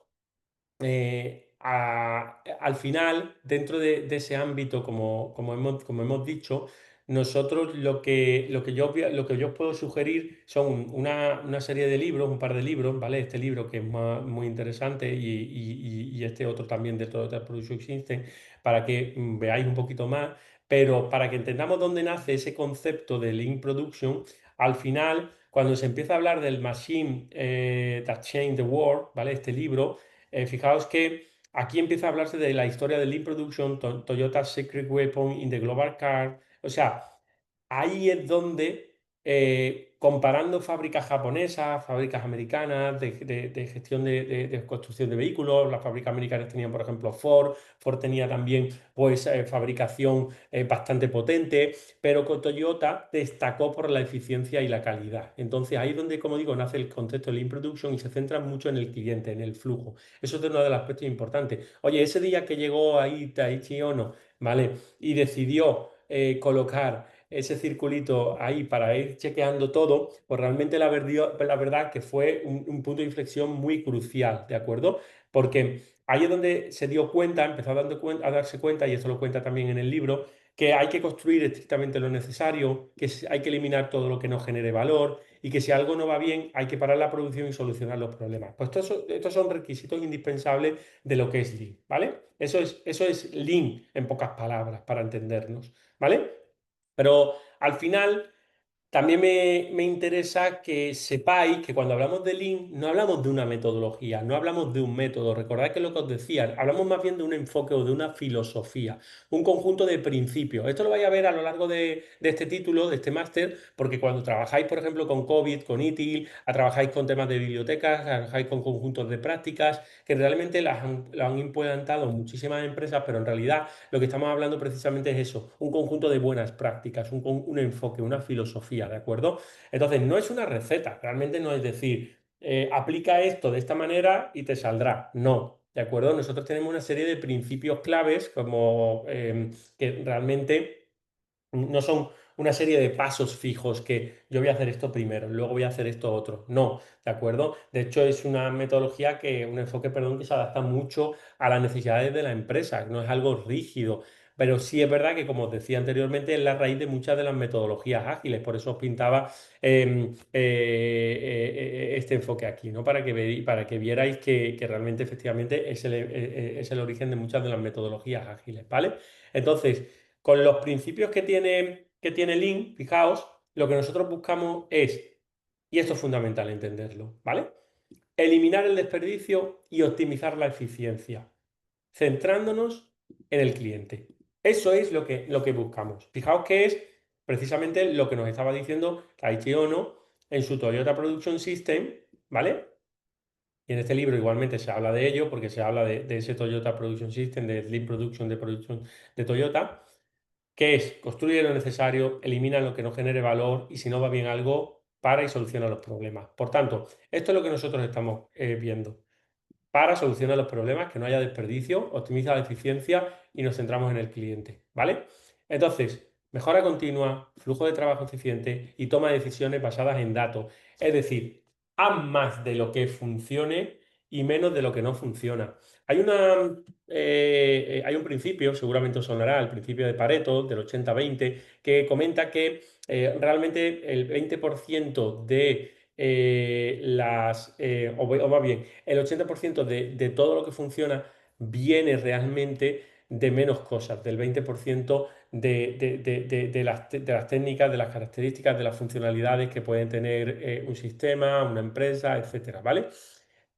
A: al final, dentro de ese ámbito, como hemos dicho, nosotros lo que yo os puedo sugerir son una serie de libros, un par de libros, ¿vale? Este libro que es muy interesante y este otro también de Total Production System, para que veáis un poquito más, pero para que entendamos dónde nace ese concepto de Lean Production, al final, cuando se empieza a hablar del Machine That Changed the World, ¿vale? Este libro fijaos que aquí empieza a hablarse de la historia del Lean Production, Toyota's Secret Weapon in the Global Car. O sea, ahí es donde, comparando fábricas japonesas, fábricas americanas de gestión de construcción de vehículos, las fábricas americanas tenían, por ejemplo, Ford tenía también pues, fabricación bastante potente, pero con Toyota destacó por la eficiencia y la calidad. Entonces, ahí es donde, como digo, nace el concepto de Lean Production y se centra mucho en el cliente, en el flujo. Eso es uno de los aspectos importantes. Oye, ese día que llegó ahí Taichi Ono, ¿vale? Y decidió colocar ese circulito ahí para ir chequeando todo, pues realmente la verdad que fue un punto de inflexión muy crucial, ¿de acuerdo? Porque ahí es donde se dio cuenta, empezó a darse cuenta, y esto lo cuenta también en el libro, que hay que construir estrictamente lo necesario, que hay que eliminar todo lo que no genere valor y que si algo no va bien hay que parar la producción y solucionar los problemas. Pues estos son requisitos indispensables de lo que es Lean, ¿vale? Eso es Lean en pocas palabras para entendernos, ¿vale? Pero al final También me interesa que sepáis que cuando hablamos de Lean no hablamos de una metodología, no hablamos de un método. Recordad que lo que os decía, hablamos más bien de un enfoque o de una filosofía, un conjunto de principios. Esto lo vais a ver a lo largo de este título, de este máster, porque cuando trabajáis, por ejemplo, con COVID, con ITIL, trabajáis con temas de bibliotecas, trabajáis con conjuntos de prácticas, que realmente lo han implantado muchísimas empresas, pero en realidad lo que estamos hablando precisamente es eso, un conjunto de buenas prácticas, un enfoque, una filosofía, ¿de acuerdo? Entonces, no es una receta, realmente no es decir, aplica esto de esta manera y te saldrá. No, ¿de acuerdo? Nosotros tenemos una serie de principios claves como que realmente no son una serie de pasos fijos que yo voy a hacer esto primero, luego voy a hacer esto otro. No, ¿de acuerdo? De hecho, es una metodología un enfoque, perdón, que se adapta mucho a las necesidades de la empresa, no es algo rígido. Pero sí es verdad que, como os decía anteriormente, es la raíz de muchas de las metodologías ágiles. Por eso os pintaba este enfoque aquí, ¿no? Para que vierais que realmente, efectivamente, es el origen de muchas de las metodologías ágiles, ¿vale? Entonces, con los principios que tiene Lean, fijaos, lo que nosotros buscamos es, y esto es fundamental entenderlo, ¿vale? Eliminar el desperdicio y optimizar la eficiencia, centrándonos en el cliente. Eso es lo que buscamos. Fijaos que es precisamente lo que nos estaba diciendo Taichi Ono en su Toyota Production System, ¿vale? Y en este libro igualmente se habla de ello, porque se habla de ese Toyota Production System, de Lean Production de Toyota, que es construye lo necesario, elimina lo que no genere valor y si no va bien algo, para y soluciona los problemas. Por tanto, esto es lo que nosotros estamos viendo. Para solucionar los problemas, que no haya desperdicio, optimiza la eficiencia y nos centramos en el cliente, ¿vale? Entonces, mejora continua, flujo de trabajo eficiente y toma de decisiones basadas en datos. Es decir, haz más de lo que funcione y menos de lo que no funciona. Hay un principio, seguramente os sonará, el principio de Pareto, del 80-20, que comenta que realmente el 20% o más bien, el 80% de todo lo que funciona viene realmente de menos cosas, del 20% de las técnicas, de las características, de las funcionalidades que pueden tener un sistema, una empresa, etcétera, ¿vale?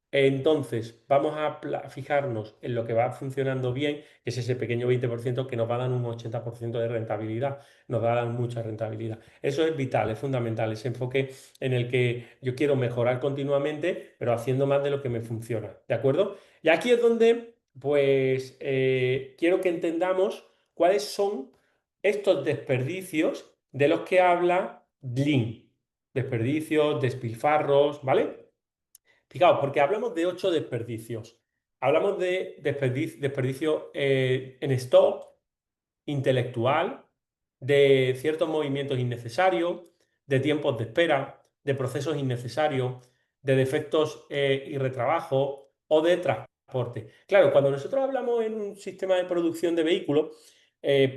A: Entonces, vamos a fijarnos en lo que va funcionando bien, que es ese pequeño 20% que nos va a dar un 80% de rentabilidad, nos va a dar mucha rentabilidad. Eso es vital, es fundamental, ese enfoque en el que yo quiero mejorar continuamente, pero haciendo más de lo que me funciona, ¿de acuerdo? Y aquí es donde, pues, quiero que entendamos cuáles son estos desperdicios de los que habla Lean. Desperdicios, despilfarros, ¿vale? Fijaos, porque hablamos de 8 desperdicios. Hablamos de desperdicio en stock, intelectual, de ciertos movimientos innecesarios, de tiempos de espera, de procesos innecesarios, de defectos y retrabajo o de transporte. Claro, cuando nosotros hablamos en un sistema de producción de vehículos,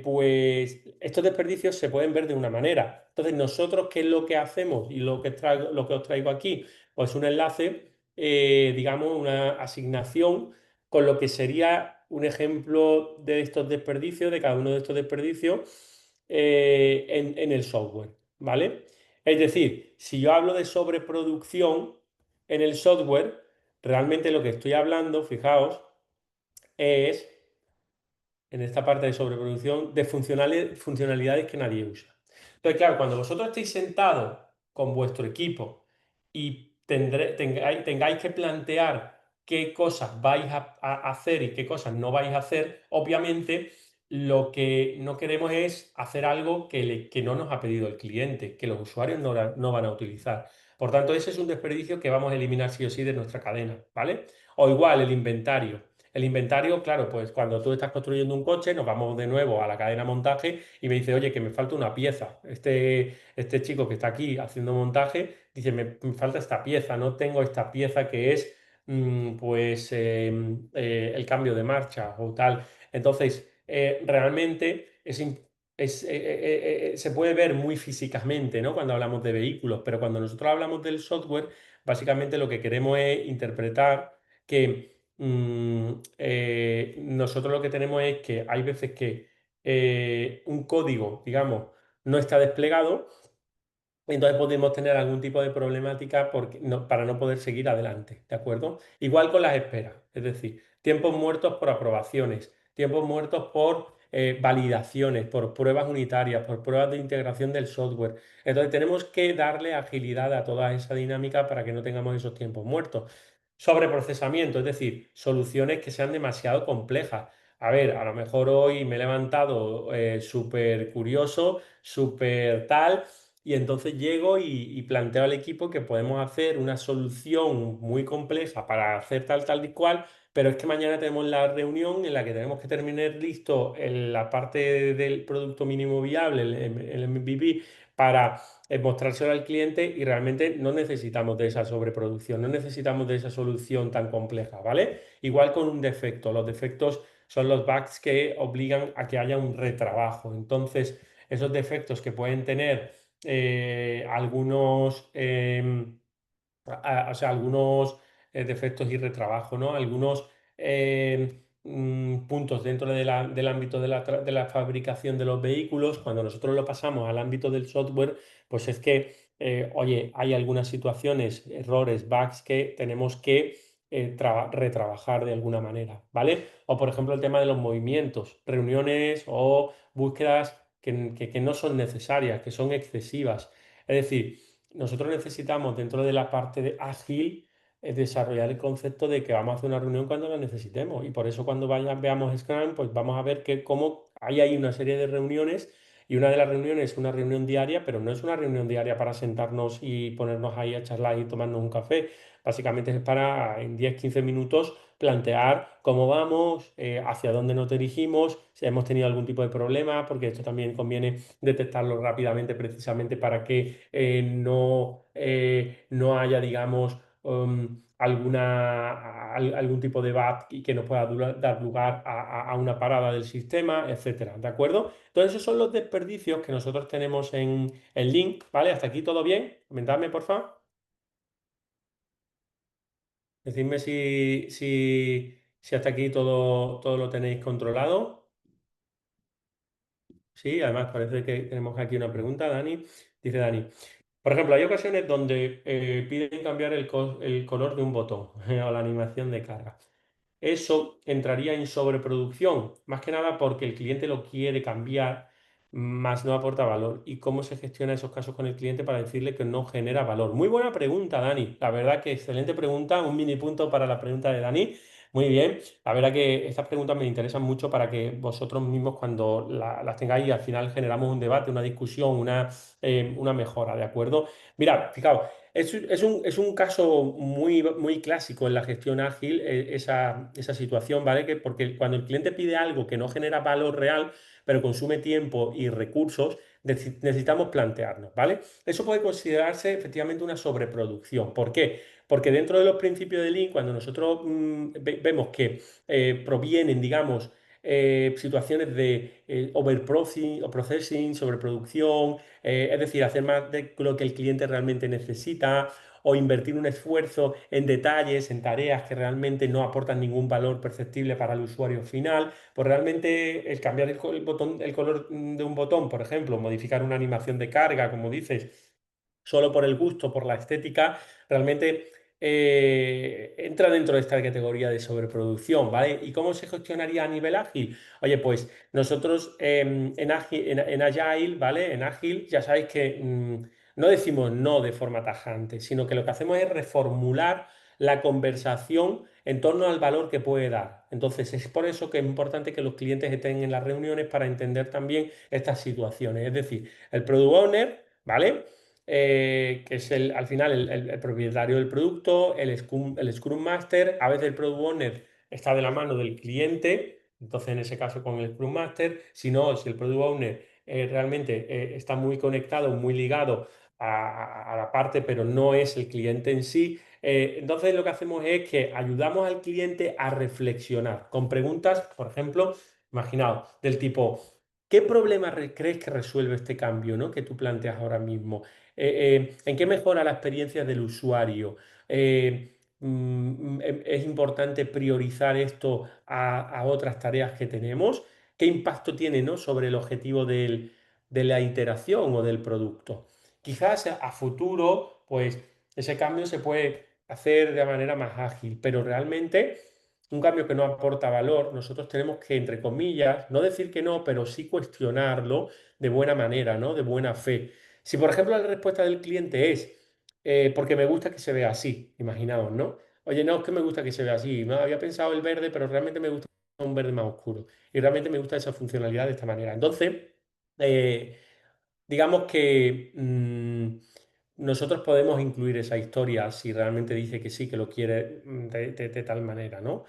A: pues estos desperdicios se pueden ver de una manera. Entonces, nosotros, ¿qué es lo que hacemos? Y lo que os traigo aquí, pues un enlace, digamos, una asignación con lo que sería un ejemplo de estos desperdicios, de cada uno de estos desperdicios, en el software, ¿vale? Es decir, si yo hablo de sobreproducción en el software, realmente lo que estoy hablando, fijaos, es en esta parte de sobreproducción de funcionalidades que nadie usa. Entonces, claro, cuando vosotros estéis sentados con vuestro equipo y tengáis que plantear qué cosas vais a hacer y qué cosas no vais a hacer, obviamente lo que no queremos es hacer algo que no nos ha pedido el cliente, que los usuarios no van a utilizar. Por tanto, ese es un desperdicio que vamos a eliminar sí o sí de nuestra cadena, ¿vale? O igual el inventario. El inventario, claro, pues cuando tú estás construyendo un coche, nos vamos de nuevo a la cadena montaje y me dice, oye, que me falta una pieza. Este chico que está aquí haciendo montaje dice, me falta esta pieza, no tengo esta pieza que es, pues, el cambio de marcha o tal. Entonces, realmente se puede ver muy físicamente, ¿no? Cuando hablamos de vehículos, pero cuando nosotros hablamos del software, básicamente lo que queremos es interpretar que nosotros lo que tenemos es que hay veces que un código, digamos, no está desplegado entonces podemos tener algún tipo de problemática para no poder seguir adelante, ¿de acuerdo? Igual con las esperas, es decir, tiempos muertos por aprobaciones, tiempos muertos por validaciones, por pruebas unitarias, por pruebas de integración del software. Entonces tenemos que darle agilidad a toda esa dinámica para que no tengamos esos tiempos muertos. Sobreprocesamiento, es decir, soluciones que sean demasiado complejas. A ver, a lo mejor hoy me he levantado súper curioso, súper tal, y entonces llego y planteo al equipo que podemos hacer una solución muy compleja para hacer tal, tal y cual, pero es que mañana tenemos la reunión en la que tenemos que terminar listo en la parte del producto mínimo viable, el MVP, para mostrárselo al cliente y realmente no necesitamos de esa sobreproducción, no necesitamos de esa solución tan compleja, ¿vale? Igual con un defecto, los defectos son los bugs que obligan a que haya un retrabajo. Entonces, esos defectos que pueden tener algunos, o sea, algunos defectos y retrabajo, ¿no? Algunos puntos dentro del ámbito de la fabricación de los vehículos, cuando nosotros lo pasamos al ámbito del software, pues es que, oye, hay algunas situaciones, errores, bugs que tenemos que retrabajar de alguna manera, ¿vale? O por ejemplo el tema de los movimientos, reuniones o búsquedas que no son necesarias, que son excesivas. Es decir, nosotros necesitamos dentro de la parte de ágil desarrollar el concepto de que vamos a hacer una reunión cuando la necesitemos. Y por eso cuando veamos Scrum, pues vamos a ver que cómo hay ahí una serie de reuniones y una de las reuniones es una reunión diaria, pero no es una reunión diaria para sentarnos y ponernos ahí a charlar y tomarnos un café. Básicamente es para en 10-15 minutos plantear cómo vamos, hacia dónde nos dirigimos, si hemos tenido algún tipo de problema, porque esto también conviene detectarlo rápidamente precisamente para que no haya, digamos, algún tipo de bug y que nos pueda dar lugar a una parada del sistema, etcétera, ¿de acuerdo? Entonces esos son los desperdicios que nosotros tenemos en el link, ¿vale? Hasta aquí todo bien. Comentadme, por favor. Decidme si hasta aquí todo lo tenéis controlado. Sí, además parece que tenemos aquí una pregunta, Dani. Dice Dani. Por ejemplo, hay ocasiones donde piden cambiar el color de un botón o la animación de carga. Eso entraría en sobreproducción, más que nada porque el cliente lo quiere cambiar, más no aporta valor. ¿Y cómo se gestiona esos casos con el cliente para decirle que no genera valor? Muy buena pregunta, Dani. La verdad que excelente pregunta, un mini punto para la pregunta de Dani. Muy bien. La verdad que estas preguntas me interesan mucho para que vosotros mismos cuando las tengáis al final generamos un debate, una discusión, una mejora, ¿de acuerdo? Mira, fijaos. Es un caso muy clásico en la gestión ágil, esa situación, ¿vale? Porque cuando el cliente pide algo que no genera valor real, pero consume tiempo y recursos, necesitamos plantearnos, ¿vale? Eso puede considerarse efectivamente una sobreproducción. ¿Por qué? Porque dentro de los principios de Lean, cuando nosotros vemos que provienen, digamos, situaciones de overprocessing o processing, sobreproducción, es decir, hacer más de lo que el cliente realmente necesita o invertir un esfuerzo en detalles, en tareas que realmente no aportan ningún valor perceptible para el usuario final, pues realmente el cambiar el color de un botón, por ejemplo, modificar una animación de carga, como dices, solo por el gusto, por la estética, realmente entra dentro de esta categoría de sobreproducción, ¿vale? ¿Y cómo se gestionaría a nivel ágil? Oye, pues nosotros en Agile, ¿vale? En Ágil, ya sabéis que no decimos no de forma tajante, sino que lo que hacemos es reformular la conversación en torno al valor que puede dar. Entonces, es por eso que es importante que los clientes estén en las reuniones para entender también estas situaciones. Es decir, el product owner, ¿vale? Que es al final el propietario del producto, el Scrum Master, a veces el Product Owner está de la mano del cliente, entonces en ese caso con el Scrum Master, si no, si el Product Owner realmente está muy conectado, muy ligado a la parte, pero no es el cliente en sí, entonces lo que hacemos es que ayudamos al cliente a reflexionar con preguntas, por ejemplo, imaginaos, del tipo, ¿qué problema crees que resuelve este cambio, ¿no? que tú planteas ahora mismo? ¿En qué mejora la experiencia del usuario? ¿Es importante priorizar esto a otras tareas que tenemos? ¿Qué impacto tiene, ¿no? sobre el objetivo de la iteración o del producto? Quizás a futuro, pues ese cambio se puede hacer de manera más ágil, pero realmente un cambio que no aporta valor, nosotros tenemos que, entre comillas, no decir que no, pero sí cuestionarlo de buena manera, ¿no? De buena fe. Si, por ejemplo, la respuesta del cliente es, porque me gusta que se vea así, imaginaos, ¿no? Oye, no, es que me gusta que se vea así, no había pensado el verde, pero realmente me gusta un verde más oscuro y realmente me gusta esa funcionalidad de esta manera. Entonces, eh, digamos que nosotros podemos incluir esa historia si realmente dice que sí, que lo quiere de tal manera, ¿no?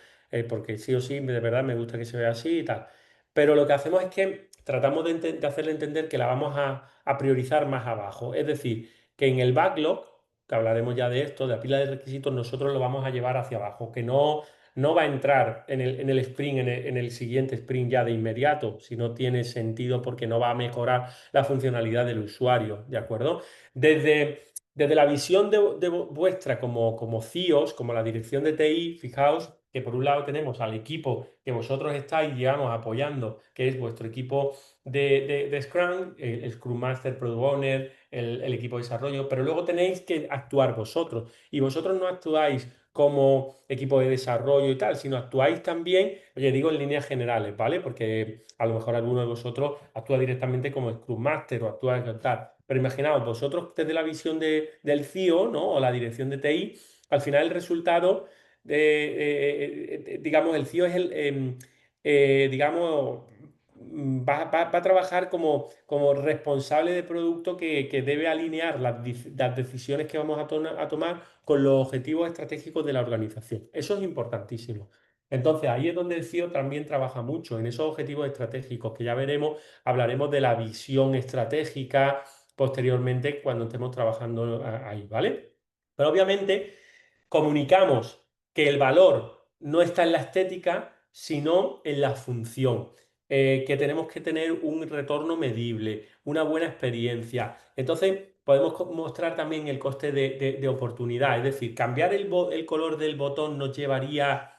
A: Porque sí o sí, de verdad me gusta que se vea así y tal. Pero lo que hacemos es que tratamos de hacerle entender que la vamos a priorizar más abajo. Es decir, que en el backlog, que hablaremos ya de esto, de la pila de requisitos, nosotros lo vamos a llevar hacia abajo, que no va a entrar en el sprint, en el siguiente sprint ya de inmediato, si no tiene sentido porque no va a mejorar la funcionalidad del usuario, ¿de acuerdo? Desde la visión de vuestra como CIOs, como la dirección de TI, fijaos que por un lado tenemos al equipo que vosotros estáis, digamos, apoyando, que es vuestro equipo de Scrum, el Scrum Master, Product Owner, el equipo de desarrollo, pero luego tenéis que actuar vosotros. Y vosotros no actuáis como equipo de desarrollo y tal, sino actuáis también, oye, digo en líneas generales, ¿vale? Porque a lo mejor alguno de vosotros actúa directamente como Scrum Master o actúa tal. Pero imaginaos, vosotros desde la visión del CIO, ¿no? O la dirección de TI, al final el resultado, digamos, el CIO es digamos, va a trabajar como responsable de producto que debe alinear las decisiones que vamos a tomar con los objetivos estratégicos de la organización. Eso es importantísimo. Entonces, ahí es donde el CIO también trabaja mucho, en esos objetivos estratégicos, que ya veremos, hablaremos de la visión estratégica posteriormente cuando estemos trabajando ahí, ¿vale? Pero obviamente comunicamos que el valor no está en la estética, sino en la función. Que tenemos que tener un retorno medible, una buena experiencia. Entonces, podemos mostrar también el coste de oportunidad, es decir, cambiar el color del botón nos llevaría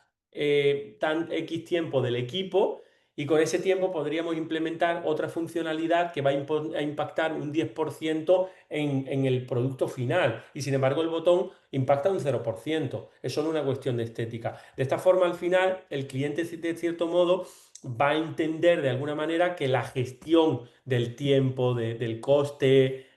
A: tan X tiempo del equipo y con ese tiempo podríamos implementar otra funcionalidad que va a impactar un 10% en el producto final y sin embargo el botón impacta un 0%. Es solo una cuestión de estética. De esta forma, al final, el cliente, de cierto modo, va a entender de alguna manera que la gestión del tiempo, del coste,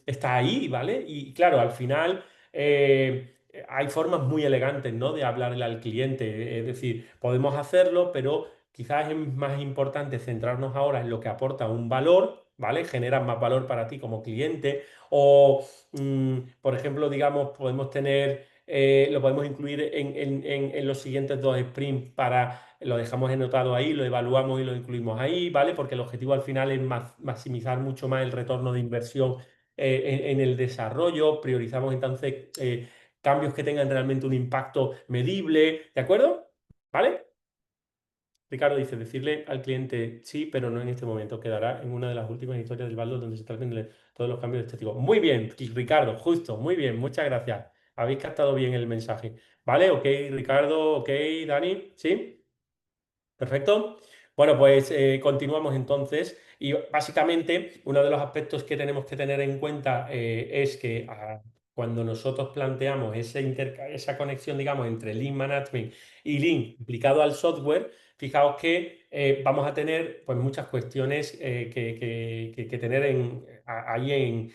A: está ahí, ¿vale? Y claro, al final hay formas muy elegantes, ¿no? De hablarle al cliente. Es decir, podemos hacerlo, pero quizás es más importante centrarnos ahora en lo que aporta un valor, ¿vale? Genera más valor para ti como cliente. O, por ejemplo, digamos, lo podemos incluir en los siguientes dos sprints lo dejamos anotado ahí, lo evaluamos y lo incluimos ahí, ¿vale? Porque el objetivo al final es maximizar mucho más el retorno de inversión en el desarrollo. Priorizamos entonces cambios que tengan realmente un impacto medible, ¿de acuerdo? ¿Vale? Ricardo dice, decirle al cliente sí, pero no en este momento. Quedará en una de las últimas historias del baldo donde se traten todos los cambios estéticos. Muy bien, Ricardo, justo, muy bien, muchas gracias. Habéis captado bien el mensaje. ¿Vale? Ok, Ricardo, ok, Dani, ¿sí? Perfecto. Bueno, pues continuamos entonces. Y básicamente, uno de los aspectos que tenemos que tener en cuenta es que cuando nosotros planteamos esa conexión, digamos, entre Lean Management y Lean aplicado al software, fijaos que vamos a tener pues, muchas cuestiones que tener ahí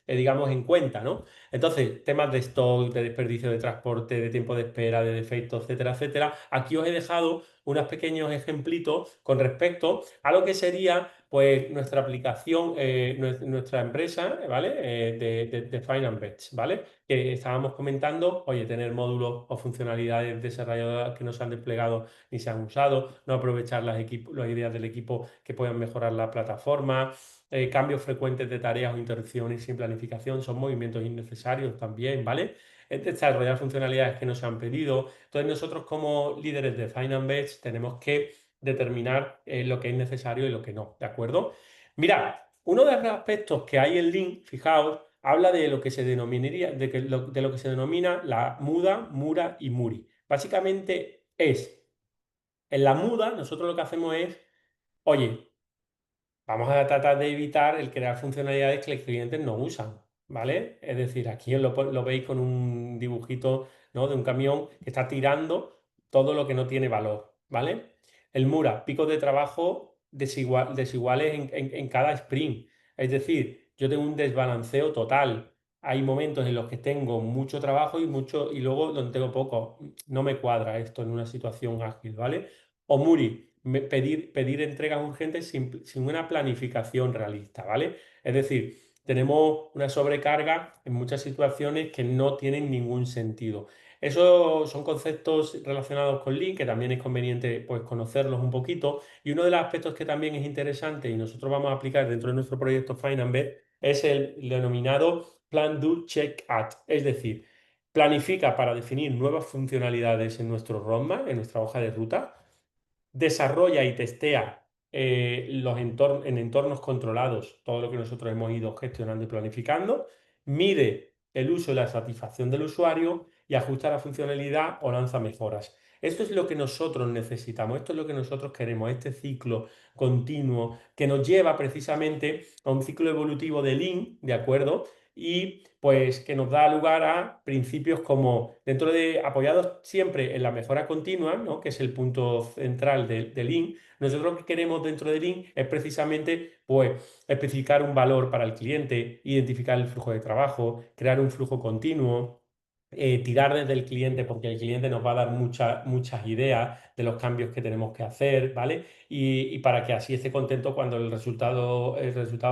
A: digamos, en cuenta, ¿no? Entonces, temas de stock, de desperdicio de transporte, de tiempo de espera, de defectos, etcétera, etcétera. Aquí os he dejado unos pequeños ejemplitos con respecto a lo que sería pues nuestra aplicación, nuestra empresa, ¿vale? De Finance, ¿vale? Que estábamos comentando, oye, tener módulos o funcionalidades desarrolladas que no se han desplegado ni se han usado, no aprovechar las ideas del equipo que puedan mejorar la plataforma, cambios frecuentes de tareas o interrupciones sin planificación, son movimientos innecesarios también, ¿vale? Desarrollar funcionalidades que no se han pedido. Entonces nosotros como líderes de Finance tenemos que determinar lo que es necesario y lo que no, ¿de acuerdo? Mira, uno de los aspectos que hay en Lean, fijaos, habla de lo que se denominaría, de lo que se denomina la muda, mura y muri. Básicamente es, en la muda nosotros lo que hacemos es, oye, vamos a tratar de evitar el crear funcionalidades que los clientes no usan, ¿vale? Es decir, aquí lo veis con un dibujito, ¿no? De un camión que está tirando todo lo que no tiene valor, ¿vale? El Mura, picos de trabajo desiguales en cada sprint. Es decir, yo tengo un desbalanceo total. Hay momentos en los que tengo mucho trabajo y luego donde tengo poco. No me cuadra esto en una situación ágil, ¿vale? O Muri, pedir entregas urgentes sin una planificación realista, ¿vale? Es decir, tenemos una sobrecarga en muchas situaciones que no tienen ningún sentido. Esos son conceptos relacionados con Lean, que también es conveniente pues, conocerlos un poquito. Y uno de los aspectos que también es interesante y nosotros vamos a aplicar dentro de nuestro proyecto Finance es el denominado Plan, Do, Check, Act. Es decir, planifica para definir nuevas funcionalidades en nuestro roadmap, en nuestra hoja de ruta, desarrolla y testea en entornos controlados todo lo que nosotros hemos ido gestionando y planificando, mide el uso y la satisfacción del usuario y ajusta la funcionalidad o lanza mejoras. Esto es lo que nosotros necesitamos, esto es lo que nosotros queremos, este ciclo continuo que nos lleva precisamente a un ciclo evolutivo de Lean, ¿de acuerdo? Y pues que nos da lugar a principios como dentro de apoyados siempre en la mejora continua, ¿no? Que es el punto central de Lean. Nosotros lo que queremos dentro de Lean es precisamente pues especificar un valor para el cliente, identificar el flujo de trabajo, crear un flujo continuo. Tirar desde el cliente porque el cliente nos va a dar muchas ideas de los cambios que tenemos que hacer, ¿vale? Y para que así esté contento cuando el resultado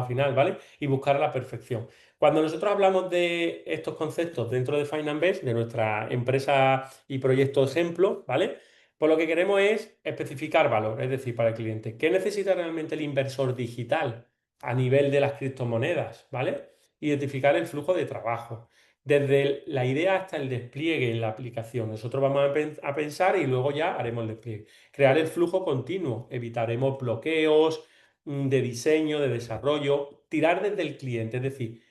A: final, ¿vale? Y buscar la perfección. Cuando nosotros hablamos de estos conceptos dentro de Finance, de nuestra empresa y proyecto ejemplo, ¿vale? Pues lo que queremos es especificar valor, es decir, para el cliente, ¿qué necesita realmente el inversor digital a nivel de las criptomonedas, ¿vale? Identificar el flujo de trabajo. Desde la idea hasta el despliegue en la aplicación. Nosotros vamos a pensar y luego ya haremos el despliegue. Crear el flujo continuo. Evitaremos bloqueos de diseño, de desarrollo. Tirar desde el cliente. Es decir,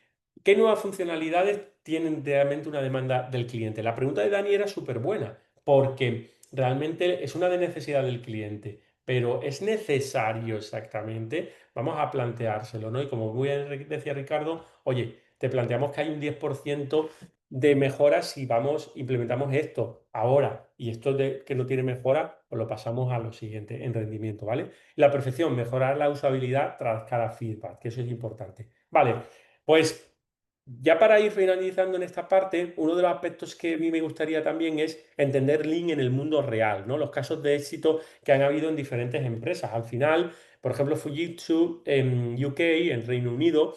A: ¿qué nuevas funcionalidades tienen realmente una demanda del cliente? La pregunta de Dani era súper buena, porque realmente es una de necesidad del cliente, pero ¿es necesario exactamente? Vamos a planteárselo, ¿no? Y como muy bien decía Ricardo, oye, te planteamos que hay un 10% de mejora si implementamos esto ahora, y esto que no tiene mejora, pues lo pasamos a lo siguiente en rendimiento, ¿vale? La perfección, mejorar la usabilidad tras cada feedback, que eso es importante. Vale, pues ya para ir finalizando en esta parte, uno de los aspectos que a mí me gustaría también es entender Lean en el mundo real, ¿no? Los casos de éxito que han habido en diferentes empresas. Al final, por ejemplo, Fujitsu en UK, en Reino Unido,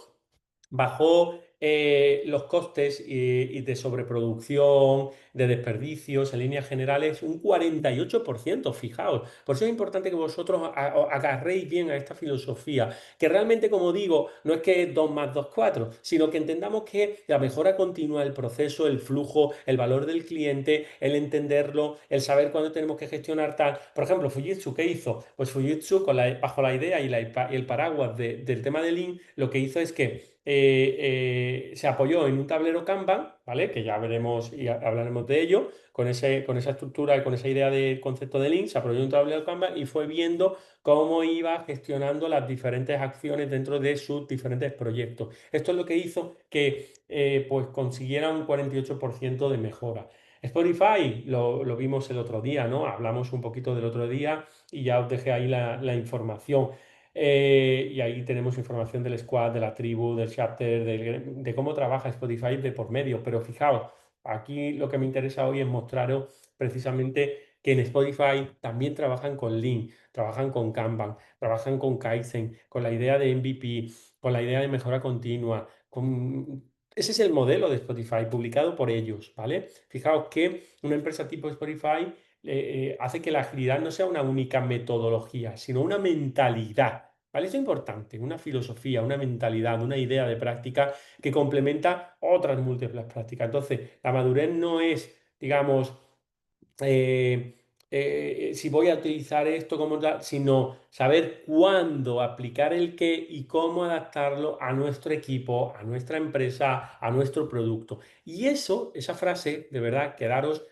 A: bajó los costes y de sobreproducción, de desperdicios en líneas generales un 48%, fijaos. Por eso es importante que vosotros os agarréis bien a esta filosofía, que realmente, como digo, no es que 2 más 2 4, sino que entendamos que la mejora continua, el proceso, el flujo, el valor del cliente, el entenderlo, el saber cuándo tenemos que gestionar tal. Por ejemplo, Fujitsu, ¿qué hizo? Pues Fujitsu, bajo la idea y el paraguas del tema de Lean, lo que hizo es que se apoyó en un tablero Kanban, ¿vale? Que ya veremos y hablaremos de ello, con esa estructura y con esa idea del concepto de Lean, se apoyó en un tablero Kanban y fue viendo cómo iba gestionando las diferentes acciones dentro de sus diferentes proyectos. Esto es lo que hizo que pues consiguiera un 48% de mejora. Spotify lo vimos el otro día, ¿no? Hablamos un poquito del otro día y ya os dejé ahí la información. Y ahí tenemos información del squad, de la tribu, del chapter, de cómo trabaja Spotify de por medio. Pero fijaos, aquí lo que me interesa hoy es mostraros precisamente que en Spotify también trabajan con Lean, trabajan con Kanban, trabajan con Kaizen, con la idea de MVP, con la idea de mejora continua. Ese es el modelo de Spotify publicado por ellos, ¿vale? Fijaos que una empresa tipo Spotify hace que la agilidad no sea una única metodología, sino una mentalidad. ¿Vale? Eso es importante, una filosofía, una mentalidad, una idea de práctica que complementa otras múltiples prácticas. Entonces, la madurez no es, digamos, eh, si voy a utilizar esto como tal, sino saber cuándo aplicar el qué y cómo adaptarlo a nuestro equipo, a nuestra empresa, a nuestro producto. Y eso, esa frase, de verdad,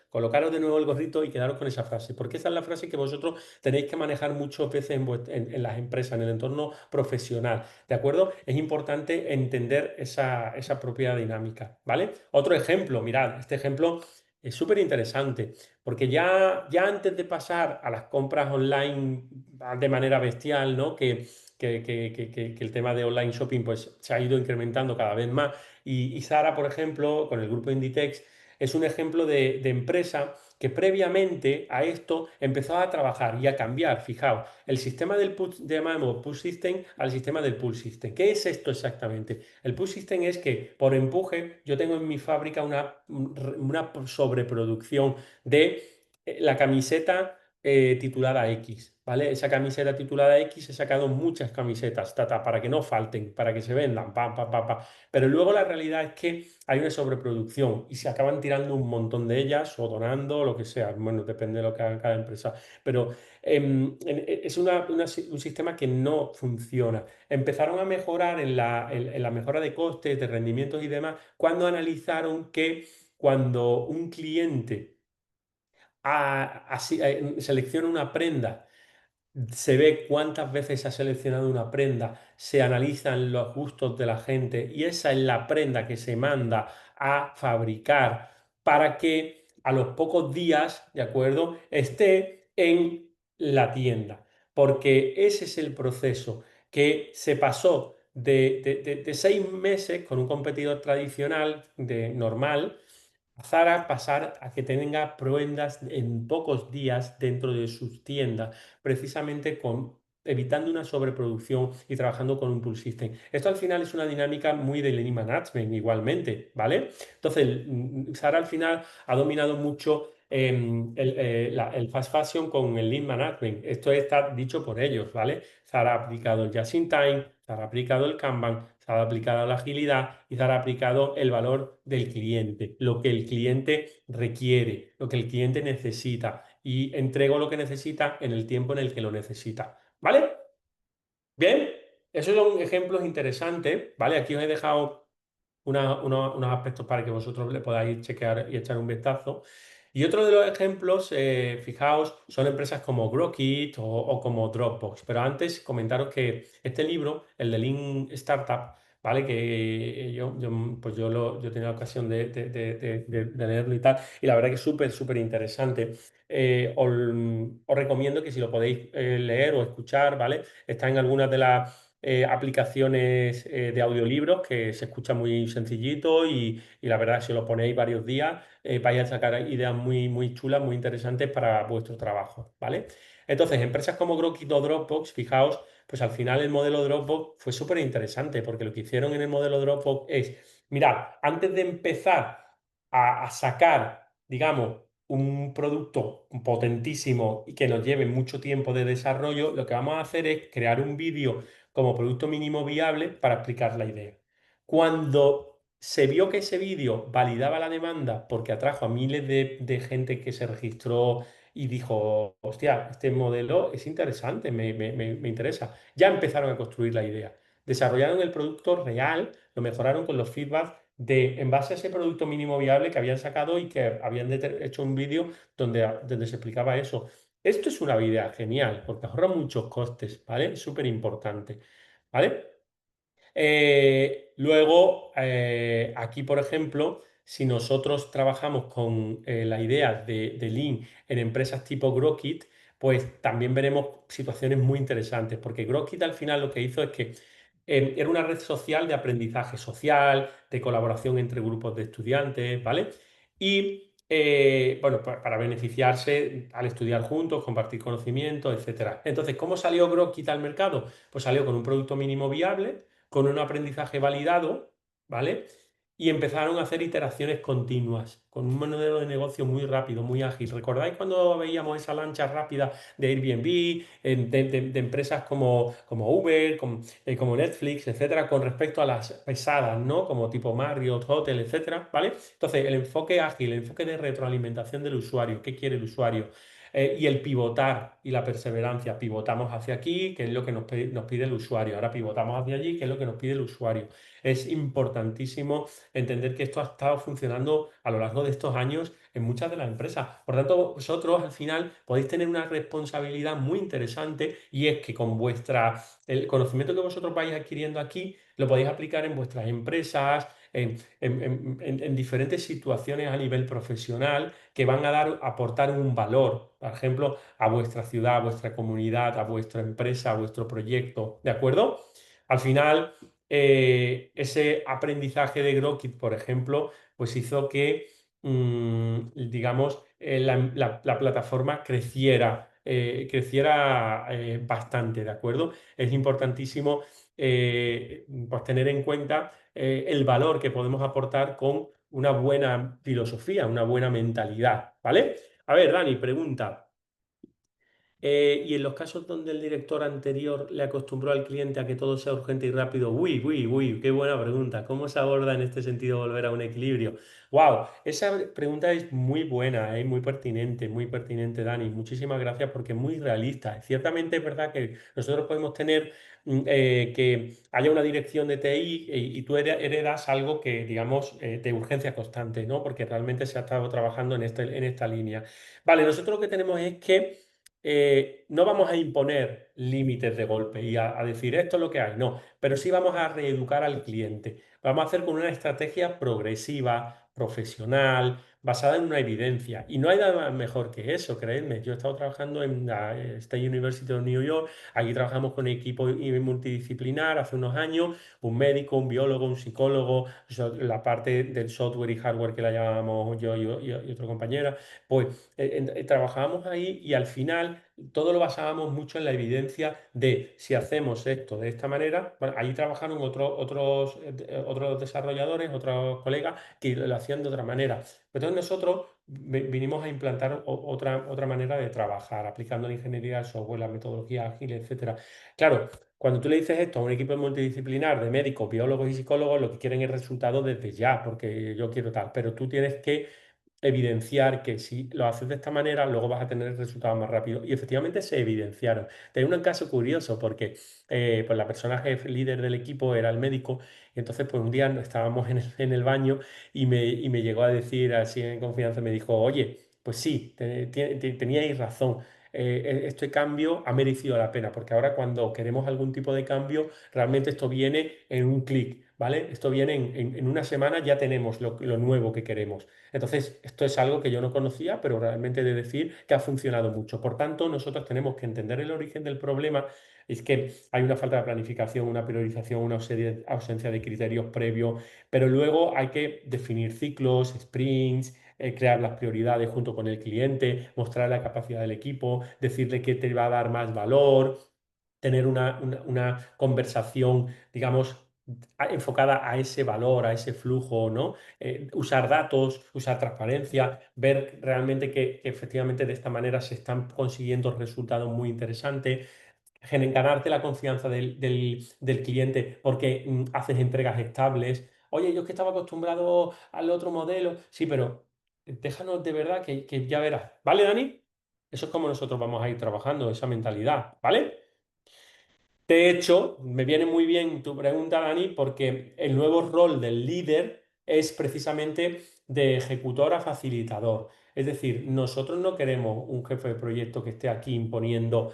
A: colocaros de nuevo el gorrito y quedaros con esa frase, porque esa es la frase que vosotros tenéis que manejar muchas veces en las empresas, en el entorno profesional, ¿de acuerdo? Es importante entender esa propia dinámica, ¿vale? Otro ejemplo, mirad, este ejemplo es súper interesante. Porque ya antes de pasar a las compras online de manera bestial, ¿no? Que el tema de online shopping pues, se ha ido incrementando cada vez más. Y Zara, por ejemplo, con el grupo Inditex, es un ejemplo de empresa que previamente a esto empezó a trabajar y a cambiar, fijaos, el sistema del push, llamamos push system al sistema del pull system. ¿Qué es esto exactamente? El push system es que por empuje yo tengo en mi fábrica una sobreproducción de la camiseta titulada X, ¿vale? Esa camiseta titulada X he sacado muchas camisetas, para que no falten, para que se vendan, pa, pa, pa, pa. Pero luego la realidad es que hay una sobreproducción y se acaban tirando un montón de ellas o donando, o lo que sea. Bueno, depende de lo que haga cada empresa. Pero es un sistema que no funciona. Empezaron a mejorar en la mejora de costes, de rendimientos y demás, cuando analizaron que cuando un cliente selecciona una prenda, se ve cuántas veces se ha seleccionado una prenda, se analizan los gustos de la gente y esa es la prenda que se manda a fabricar para que a los pocos días, ¿de acuerdo?, esté en la tienda. Porque ese es el proceso que se pasó de 6 meses con un competidor tradicional, normal, pasar a que tenga pruebas en pocos días dentro de sus tiendas, precisamente evitando una sobreproducción y trabajando con un pull system. Esto al final es una dinámica muy de lean management igualmente, ¿vale? Entonces, Zara al final ha dominado mucho el fast fashion con el lean management. Esto está dicho por ellos, ¿vale? Zara ha aplicado el just in time, Zara ha aplicado el Kanban, Zara ha aplicado la agilidad y Zara ha aplicado el valor del cliente, lo que el cliente requiere, lo que el cliente necesita y entrego lo que necesita en el tiempo en el que lo necesita. ¿Vale? Bien, esos son ejemplos interesantes, ¿vale? Aquí os he dejado unos aspectos para que vosotros le podáis chequear y echar un vistazo. Y otro de los ejemplos, fijaos, son empresas como Grokit o como Dropbox. Pero antes comentaros que este libro, el de Lean Startup, ¿vale? Que pues yo tenía la ocasión de leerlo y tal, y la verdad que es súper, súper interesante. Os recomiendo que si lo podéis leer o escuchar, ¿vale? Está en algunas de las aplicaciones de audiolibros que se escucha muy sencillito y la verdad, si lo ponéis varios días, vais a sacar ideas muy, muy chulas, muy interesantes para vuestro trabajo, ¿vale? Entonces, empresas como Grokit o Dropbox, fijaos, pues al final el modelo Dropbox fue súper interesante porque lo que hicieron en el modelo Dropbox es, mirad, antes de empezar a sacar, digamos, un producto potentísimo y que nos lleve mucho tiempo de desarrollo, lo que vamos a hacer es crear un vídeo como producto mínimo viable para explicar la idea. Cuando se vio que ese vídeo validaba la demanda porque atrajo a miles de gente que se registró y dijo, hostia, este modelo es interesante, me interesa, ya empezaron a construir la idea. Desarrollaron el producto real, lo mejoraron con los feedbacks en base a ese producto mínimo viable que habían sacado y que habían hecho un vídeo donde se explicaba eso. Esto es una idea genial porque ahorra muchos costes, ¿vale? Es súper importante, ¿vale? Luego, aquí, por ejemplo, si nosotros trabajamos con la idea de Lean en empresas tipo Grokit, pues también veremos situaciones muy interesantes, porque Grokit al final lo que hizo es que era una red social de aprendizaje social, de colaboración entre grupos de estudiantes, ¿vale? Y bueno, para beneficiarse al estudiar juntos, compartir conocimientos, etcétera. Entonces, ¿cómo salió Grokit al mercado? Pues salió con un producto mínimo viable, con un aprendizaje validado, ¿vale? Y empezaron a hacer iteraciones continuas, con un modelo de negocio muy rápido, muy ágil. ¿Recordáis cuando veíamos esa lancha rápida de Airbnb, de empresas como Uber, como Netflix, etcétera, con respecto a las pesadas, ¿no? Como tipo Marriott, Hotel, etcétera, ¿vale? Entonces, el enfoque ágil, el enfoque de retroalimentación del usuario, ¿qué quiere el usuario? Y el pivotar y la perseverancia. Pivotamos hacia aquí, que es lo que nos pide el usuario. Ahora pivotamos hacia allí, que es lo que nos pide el usuario. Es importantísimo entender que esto ha estado funcionando a lo largo de estos años en muchas de las empresas. Por tanto, vosotros al final podéis tener una responsabilidad muy interesante y es que con el conocimiento que vosotros vais adquiriendo aquí, lo podéis aplicar en vuestras empresas, en diferentes situaciones a nivel profesional que van a aportar un valor, por ejemplo, a vuestra ciudad, a vuestra comunidad, a vuestra empresa, a vuestro proyecto, ¿de acuerdo? Al final, ese aprendizaje de Grokit, por ejemplo, pues hizo que, digamos, la plataforma creciera bastante, ¿de acuerdo? Es importantísimo pues tener en cuenta el valor que podemos aportar con una buena filosofía, una buena mentalidad, ¿vale? A ver, Dani, pregunta. Y en los casos donde el director anterior le acostumbró al cliente a que todo sea urgente y rápido, uy, uy, uy, qué buena pregunta. ¿Cómo se aborda en este sentido volver a un equilibrio? Wow, esa pregunta es muy pertinente, Dani. Muchísimas gracias porque es muy realista. Ciertamente es verdad que nosotros podemos tener que haya una dirección de TI y tú heredas algo que, digamos, de urgencia constante, ¿no? Porque realmente se ha estado trabajando en esta línea. Vale, nosotros lo que tenemos es que no vamos a imponer límites de golpe y a decir esto es lo que hay, no, pero sí vamos a reeducar al cliente. Vamos a hacer con una estrategia progresiva, profesional, basada en una evidencia. Y no hay nada mejor que eso, creedme. Yo he estado trabajando en la State University of New York, aquí trabajamos con equipo multidisciplinar hace unos años, un médico, un biólogo, un psicólogo, la parte del software y hardware que la llamamos yo y otra compañera, pues trabajábamos ahí y al final todo lo basábamos mucho en la evidencia de si hacemos esto de esta manera. Bueno, ahí trabajaron otros desarrolladores, otros colegas que lo hacían de otra manera. Entonces nosotros vinimos a implantar otra manera de trabajar, aplicando la ingeniería del software, la metodología ágil, etcétera. Claro, cuando tú le dices esto a un equipo multidisciplinar de médicos, biólogos y psicólogos, lo que quieren es resultados desde ya, porque yo quiero tal, pero tú tienes que evidenciar que si lo haces de esta manera, luego vas a tener resultados más rápidos. Y efectivamente se evidenciaron. Tengo un caso curioso porque pues la persona jefe líder del equipo era el médico y entonces pues un día estábamos en el baño y me llegó a decir así en confianza, me dijo, oye, pues sí, teníais razón. Este cambio ha merecido la pena, porque ahora cuando queremos algún tipo de cambio, realmente esto viene en un clic, ¿vale? Esto viene en una semana, ya tenemos lo nuevo que queremos. Entonces, esto es algo que yo no conocía, pero realmente he de decir que ha funcionado mucho. Por tanto, nosotros tenemos que entender el origen del problema. Es que hay una falta de planificación, una priorización, una ausencia de criterios previos, pero luego hay que definir ciclos, sprints, crear las prioridades junto con el cliente, mostrar la capacidad del equipo, decirle qué te va a dar más valor, tener una conversación, digamos, enfocada a ese valor, a ese flujo, ¿no? Usar datos, usar transparencia, ver realmente que efectivamente de esta manera se están consiguiendo resultados muy interesantes, ganarte la confianza del cliente porque haces entregas estables. Oye, yo es que estaba acostumbrado al otro modelo. Sí, pero déjanos de verdad que ya verás. ¿Vale, Dani? Eso es como nosotros vamos a ir trabajando, esa mentalidad, ¿vale? De hecho, me viene muy bien tu pregunta, Dani, porque el nuevo rol del líder es precisamente de ejecutor a facilitador. Es decir, nosotros no queremos un jefe de proyecto que esté aquí imponiendo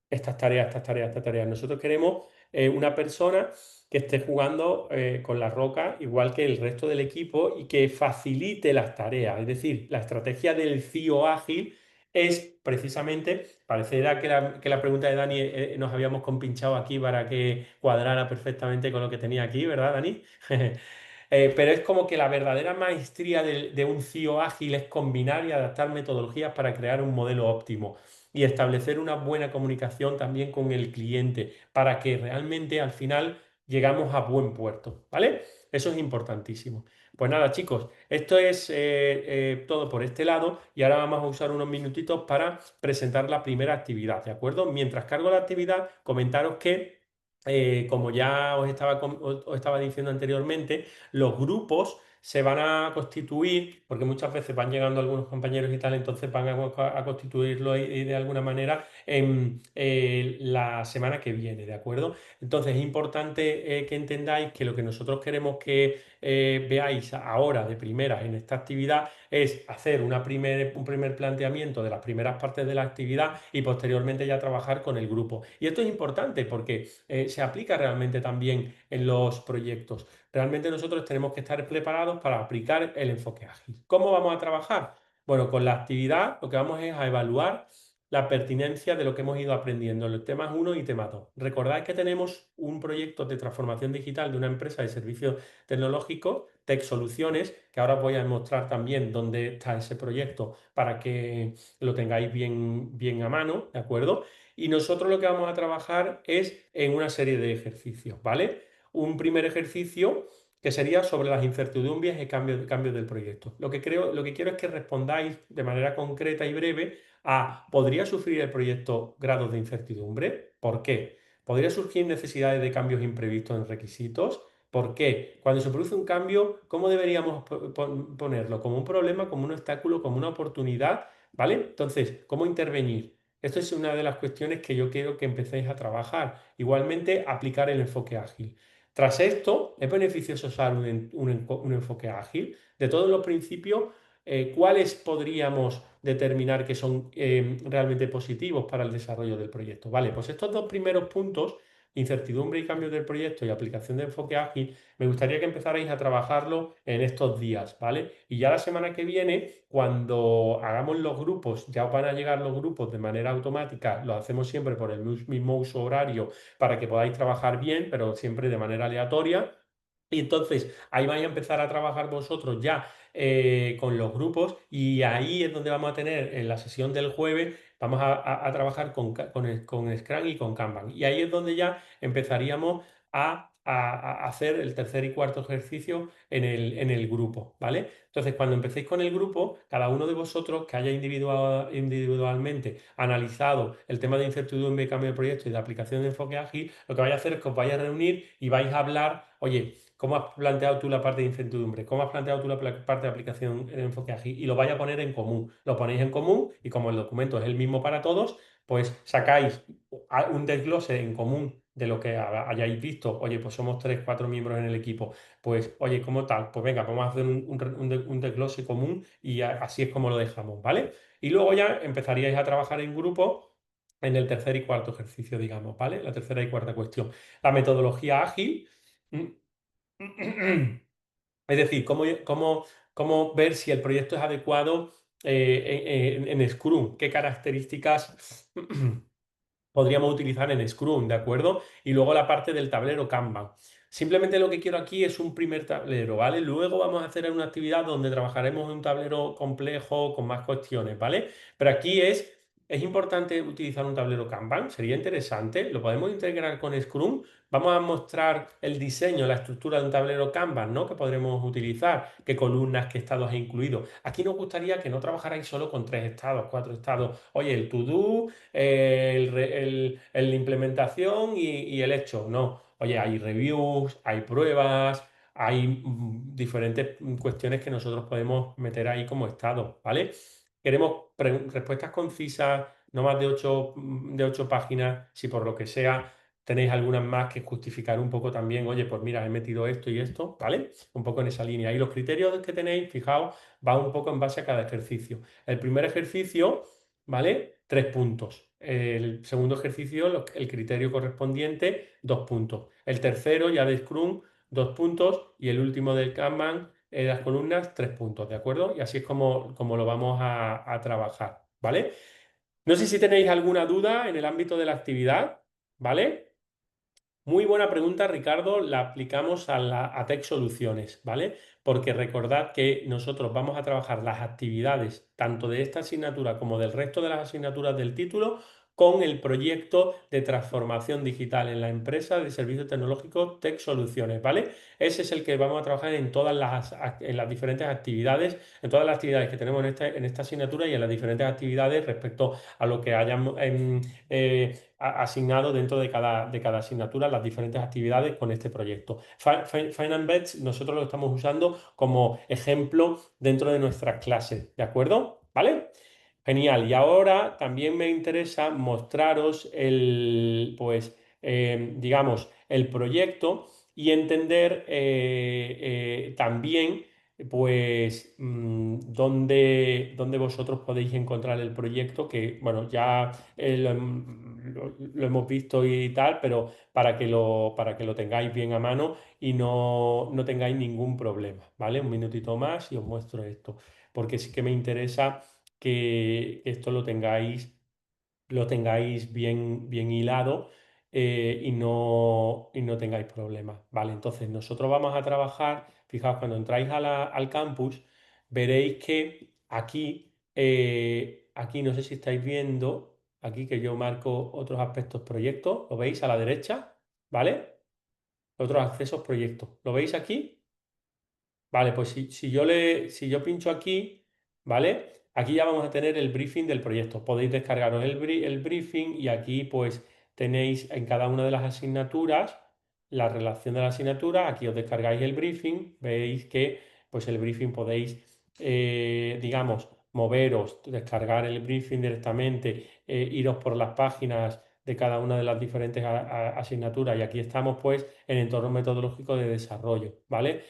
A: estas tareas, estas tareas, estas tareas. Nosotros queremos una persona que esté jugando con la roca igual que el resto del equipo y que facilite las tareas. Es decir, la estrategia del CIO ágil es precisamente, parecerá que la pregunta de Dani nos habíamos compinchado aquí para que cuadrara perfectamente con lo que tenía aquí, ¿verdad, Dani? Pero es como que la verdadera maestría de un CIO ágil es combinar y adaptar metodologías para crear un modelo óptimo y establecer una buena comunicación también con el cliente para que realmente al final llegamos a buen puerto, ¿vale? Eso es importantísimo. Pues nada, chicos, esto es todo por este lado y ahora vamos a usar unos minutitos para presentar la primera actividad, ¿de acuerdo? Mientras cargo la actividad, comentaros que como ya os estaba diciendo anteriormente, los grupos se van a constituir, porque muchas veces van llegando algunos compañeros y tal, entonces van a constituirlo de alguna manera en la semana que viene, ¿de acuerdo? Entonces es importante que entendáis que lo que nosotros queremos que veáis ahora de primeras en esta actividad es hacer un primer planteamiento de las primeras partes de la actividad y posteriormente ya trabajar con el grupo. Y esto es importante porque se aplica realmente también en los proyectos. Realmente nosotros tenemos que estar preparados para aplicar el enfoque ágil. ¿Cómo vamos a trabajar? Bueno, con la actividad lo que vamos es a evaluar la pertinencia de lo que hemos ido aprendiendo en los temas 1 y tema 2. Recordad que tenemos un proyecto de transformación digital de una empresa de servicios tecnológicos, Tech Soluciones, que ahora os voy a mostrar también dónde está ese proyecto para que lo tengáis bien a mano, ¿de acuerdo? Y nosotros lo que vamos a trabajar es en una serie de ejercicios, ¿vale? Un primer ejercicio que sería sobre las incertidumbres y cambios del proyecto. Lo que quiero es que respondáis de manera concreta y breve a, ¿podría sufrir el proyecto grados de incertidumbre? ¿Por qué? ¿Podría surgir necesidades de cambios imprevistos en requisitos? ¿Por qué? Cuando se produce un cambio, ¿cómo deberíamos ponerlo? ¿Como un problema, como un obstáculo, como una oportunidad? ¿Vale? Entonces, ¿cómo intervenir? Esto es una de las cuestiones que yo quiero que empecéis a trabajar. Igualmente, aplicar el enfoque ágil. Tras esto, ¿es beneficioso usar un enfoque ágil? De todos los principios, ¿cuáles podríamos determinar que son realmente positivos para el desarrollo del proyecto? Vale, pues estos dos primeros puntos, incertidumbre y cambios del proyecto y aplicación de enfoque ágil, me gustaría que empezarais a trabajarlo en estos días, ¿vale? Y ya la semana que viene, cuando hagamos los grupos, ya os van a llegar los grupos de manera automática, lo hacemos siempre por el mismo uso horario para que podáis trabajar bien, pero siempre de manera aleatoria. Y entonces ahí vais a empezar a trabajar vosotros ya con los grupos y ahí es donde vamos a tener en la sesión del jueves, vamos a trabajar con Scrum y con Kanban. Y ahí es donde ya empezaríamos a hacer el tercer y cuarto ejercicio en el grupo, ¿vale? Entonces, cuando empecéis con el grupo, cada uno de vosotros que haya individualmente analizado el tema de incertidumbre y cambio de proyecto y de aplicación de enfoque ágil, lo que vais a hacer es que os vais a reunir y vais a hablar, oye, ¿cómo has planteado tú la parte de incertidumbre? ¿Cómo has planteado tú la parte de aplicación de enfoque ágil? Y lo vais a poner en común. Lo ponéis en común y como el documento es el mismo para todos, pues sacáis un desglose en común de lo que hayáis visto. Oye, pues somos 3, 4 miembros en el equipo. Pues, oye, ¿cómo tal? Pues venga, vamos a hacer un desglose común y así es como lo dejamos, ¿vale? Y luego ya empezaríais a trabajar en grupo en el tercer y cuarto ejercicio, digamos, ¿vale? La tercera y cuarta cuestión. La metodología ágil. Es decir, cómo ver si el proyecto es adecuado en Scrum, qué características podríamos utilizar en Scrum, ¿de acuerdo? Y luego la parte del tablero Kanban. Simplemente lo que quiero aquí es un primer tablero, ¿vale? Luego vamos a hacer una actividad donde trabajaremos en un tablero complejo con más cuestiones, ¿vale? Pero aquí es importante utilizar un tablero Kanban, sería interesante, lo podemos integrar con Scrum. Vamos a mostrar el diseño, la estructura de un tablero Kanban, ¿no? Que podremos utilizar, qué columnas, qué estados he incluido. Aquí nos gustaría que no trabajarais solo con 3 estados, 4 estados. Oye, el to-do, implementación y el hecho. No, oye, hay reviews, hay pruebas, hay diferentes cuestiones que nosotros podemos meter ahí como estado, ¿vale? Queremos respuestas concisas, no más de 8 páginas, si por lo que sea tenéis algunas más que justificar un poco también, oye, pues mira, he metido esto y esto, ¿vale? Un poco en esa línea. Y los criterios que tenéis, fijaos, va un poco en base a cada ejercicio. El primer ejercicio, ¿vale? 3 puntos. El segundo ejercicio, el criterio correspondiente, 2 puntos. El tercero, ya de Scrum, 2 puntos. Y el último del Kanban, las columnas, 3 puntos, ¿de acuerdo? Y así es como lo vamos a trabajar, ¿vale? No sé si tenéis alguna duda en el ámbito de la actividad, ¿vale? Muy buena pregunta, Ricardo. La aplicamos a Tech Soluciones, ¿vale? Porque recordad que nosotros vamos a trabajar las actividades tanto de esta asignatura como del resto de las asignaturas del título con el proyecto de transformación digital en la empresa de servicios tecnológicos Tech Soluciones, ¿vale? Ese es el que vamos a trabajar en todas en las diferentes actividades, en todas las actividades que tenemos en esta asignatura y en las diferentes actividades respecto a lo que hayan asignado dentro de cada asignatura, las diferentes actividades con este proyecto. Finance nosotros lo estamos usando como ejemplo dentro de nuestras clases, ¿de acuerdo? ¿Vale? Genial. Y ahora también me interesa mostraros digamos, el proyecto y entender también, dónde vosotros podéis encontrar el proyecto, que, bueno, ya lo hemos visto y tal, pero para que lo tengáis bien a mano y no tengáis ningún problema, ¿vale? Un minutito más y os muestro esto, porque sí que me interesa que esto lo tengáis bien hilado y no tengáis problemas. Vale, entonces nosotros vamos a trabajar, fijaos, cuando entráis al campus, veréis que aquí no sé si estáis viendo, aquí que yo marco otros aspectos proyectos, ¿lo veis a la derecha? ¿Vale? Otros accesos proyectos. ¿Lo veis aquí? Vale, pues si yo pincho aquí, ¿vale? Aquí ya vamos a tener el briefing del proyecto. Podéis descargaros el briefing y aquí pues tenéis en cada una de las asignaturas la relación de la asignatura. Aquí os descargáis el briefing, veis que pues el briefing podéis, digamos, moveros, descargar el briefing directamente, iros por las páginas de cada una de las diferentes asignaturas y aquí estamos pues en entorno metodológico de desarrollo, ¿vale?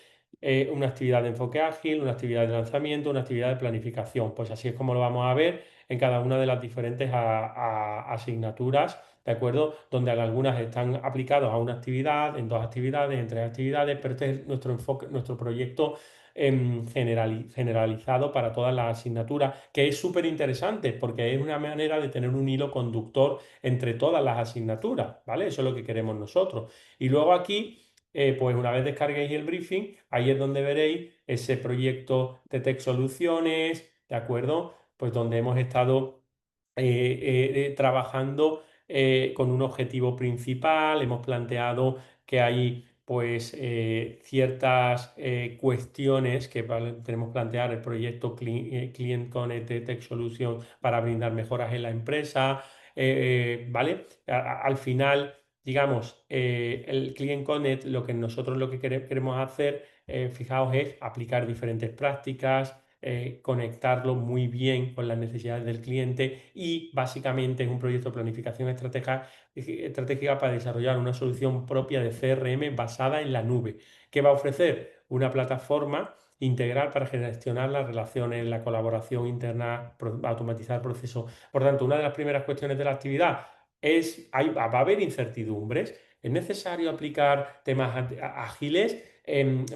A: Una actividad de enfoque ágil, una actividad de lanzamiento, una actividad de planificación. Pues así es como lo vamos a ver en cada una de las diferentes asignaturas, ¿de acuerdo? Donde algunas están aplicadas a una actividad, en dos actividades, en tres actividades, pero este es nuestro enfoque, nuestro proyecto generalizado para todas las asignaturas, que es súper interesante porque es una manera de tener un hilo conductor entre todas las asignaturas, ¿vale? Eso es lo que queremos nosotros. Y luego aquí pues una vez descarguéis el briefing, ahí es donde veréis ese proyecto de Tech Soluciones, ¿de acuerdo? Pues donde hemos estado trabajando con un objetivo principal, hemos planteado que hay pues ciertas cuestiones que tenemos que plantear el proyecto Client Connect de Tech Solution para brindar mejoras en la empresa, ¿vale? Al final digamos, el Client Connect, lo que nosotros lo que queremos hacer, fijaos, es aplicar diferentes prácticas, conectarlo muy bien con las necesidades del cliente y básicamente es un proyecto de planificación estratégica para desarrollar una solución propia de CRM basada en la nube, que va a ofrecer una plataforma integral para gestionar las relaciones, la colaboración interna, automatizar procesos. Por tanto, una de las primeras cuestiones de la actividad va a haber incertidumbres. Es necesario aplicar temas ágiles,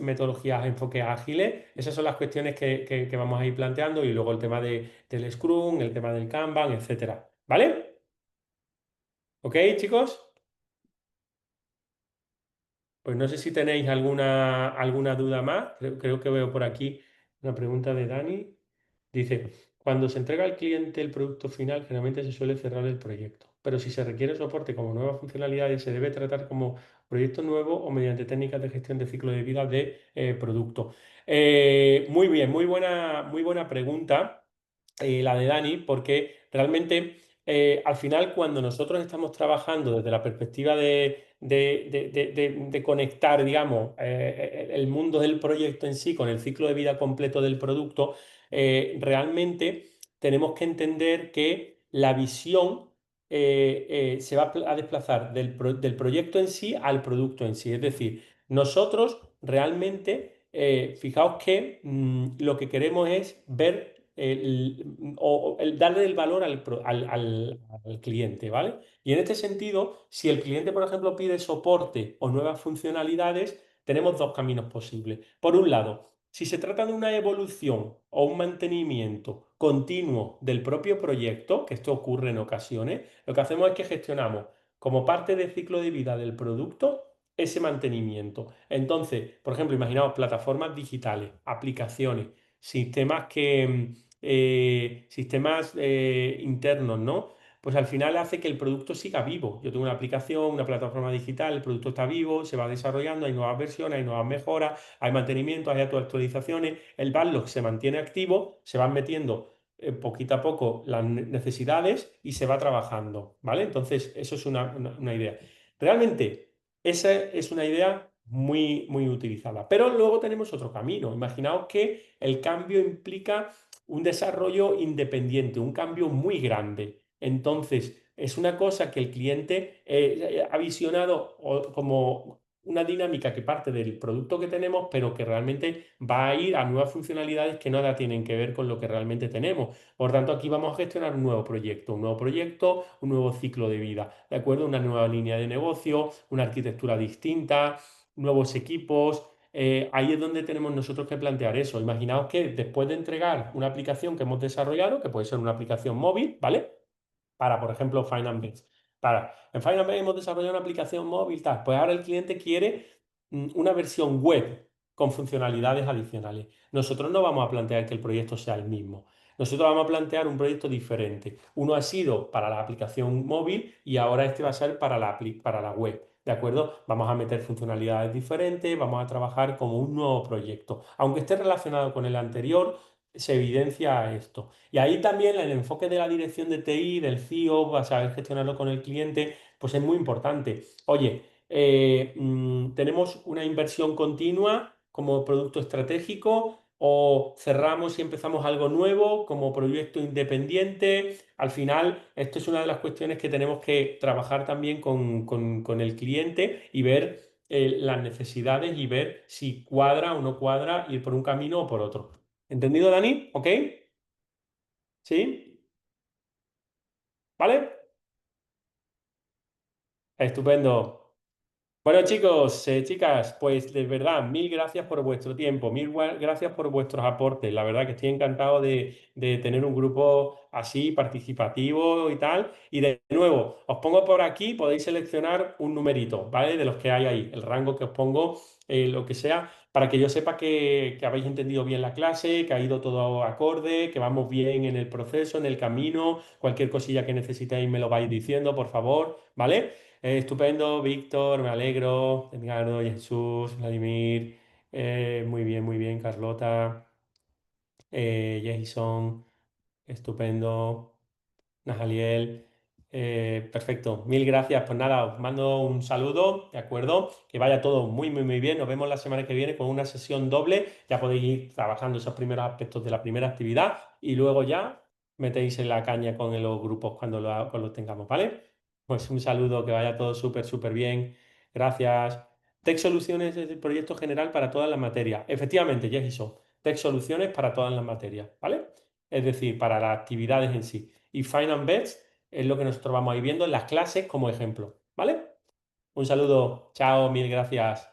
A: metodologías, enfoques ágiles. Esas son las cuestiones que vamos a ir planteando y luego el tema del Scrum, el tema del Kanban, etcétera. ¿Vale? ¿Ok, chicos? Pues no sé si tenéis alguna duda más. Creo que veo por aquí una pregunta de Dani. Dice, cuando se entrega al cliente el producto final, generalmente se suele cerrar el proyecto. Pero si se requiere soporte como nuevas funcionalidades, se debe tratar como proyecto nuevo o mediante técnicas de gestión de ciclo de vida de producto. Muy bien, muy buena pregunta la de Dani, porque realmente al final cuando nosotros estamos trabajando desde la perspectiva de conectar, digamos, el mundo del proyecto en sí con el ciclo de vida completo del producto, realmente tenemos que entender que la visión se va a desplazar del proyecto en sí al producto en sí. Es decir, nosotros realmente, fijaos que lo que queremos es ver darle el valor al cliente, ¿vale? Y en este sentido, si el cliente, por ejemplo, pide soporte o nuevas funcionalidades, tenemos dos caminos posibles. Por un lado, si se trata de una evolución o un mantenimiento continuo del propio proyecto, que esto ocurre en ocasiones, lo que hacemos es que gestionamos como parte del ciclo de vida del producto ese mantenimiento. Entonces, por ejemplo, imaginaos plataformas digitales, aplicaciones, sistemas sistemas internos, ¿no? pues al final hace que el producto siga vivo. Yo tengo una aplicación, una plataforma digital, el producto está vivo, se va desarrollando, hay nuevas versiones, hay nuevas mejoras, hay mantenimiento, hay actualizaciones, el backlog se mantiene activo, se van metiendo poquito a poco las necesidades y se va trabajando, ¿vale? Entonces, eso es una idea. Realmente, esa es una idea muy, muy utilizada. Pero luego tenemos otro camino. Imaginaos que el cambio implica un desarrollo independiente, un cambio muy grande. Entonces, es una cosa que el cliente ha visionado como una dinámica que parte del producto que tenemos, pero que realmente va a ir a nuevas funcionalidades que nada tienen que ver con lo que realmente tenemos. Por tanto, aquí vamos a gestionar un nuevo proyecto, un nuevo ciclo de vida, ¿de acuerdo? Una nueva línea de negocio, una arquitectura distinta, nuevos equipos. Ahí es donde tenemos nosotros que plantear eso. Imaginaos que después de entregar una aplicación que hemos desarrollado, que puede ser una aplicación móvil, ¿vale? Para, por ejemplo, Finance. En Finance hemos desarrollado una aplicación móvil, tal. Pues ahora el cliente quiere una versión web con funcionalidades adicionales. Nosotros no vamos a plantear que el proyecto sea el mismo. Nosotros vamos a plantear un proyecto diferente. Uno ha sido para la aplicación móvil y ahora este va a ser para para la web. ¿De acuerdo? Vamos a meter funcionalidades diferentes, vamos a trabajar como un nuevo proyecto. Aunque esté relacionado con el anterior, se evidencia esto. Y ahí también el enfoque de la dirección de TI, del CIO, para saber gestionarlo con el cliente, pues es muy importante. Oye, tenemos una inversión continua como producto estratégico o cerramos y empezamos algo nuevo como proyecto independiente. Al final, esto es una de las cuestiones que tenemos que trabajar también con el cliente y ver las necesidades y ver si cuadra o no cuadra ir por un camino o por otro. ¿Entendido, Dani? ¿Ok? ¿Sí? ¿Vale? Estupendo. Bueno, chicos, chicas, pues de verdad, mil gracias por vuestro tiempo, gracias por vuestros aportes. La verdad que estoy encantado de tener un grupo así participativo y tal. Y de nuevo, os pongo por aquí, podéis seleccionar un numerito, ¿vale? De los que hay ahí, el rango que os pongo, lo que sea, para que yo sepa que habéis entendido bien la clase, que ha ido todo acorde, que vamos bien en el proceso, en el camino. Cualquier cosilla que necesitéis me lo vais diciendo, por favor, ¿vale? Estupendo, Víctor, me alegro. Edgardo, Jesús, Vladimir, muy bien, Carlota, Jason, estupendo, Najaliel, perfecto, mil gracias. Pues nada, os mando un saludo, ¿de acuerdo? Que vaya todo muy, muy, muy bien. Nos vemos la semana que viene con una sesión doble. Ya podéis ir trabajando esos primeros aspectos de la primera actividad y luego ya metéis en la caña con los grupos cuando lo tengamos, ¿vale? Pues un saludo, que vaya todo súper, súper bien. Gracias. Tech Soluciones es el proyecto general para todas las materias. Efectivamente, Jason, Tech Soluciones para todas las materias, ¿vale? Es decir, para las actividades en sí. Y Final Bets es lo que nosotros vamos a ir viendo en las clases como ejemplo, ¿vale? Un saludo, chao, mil gracias.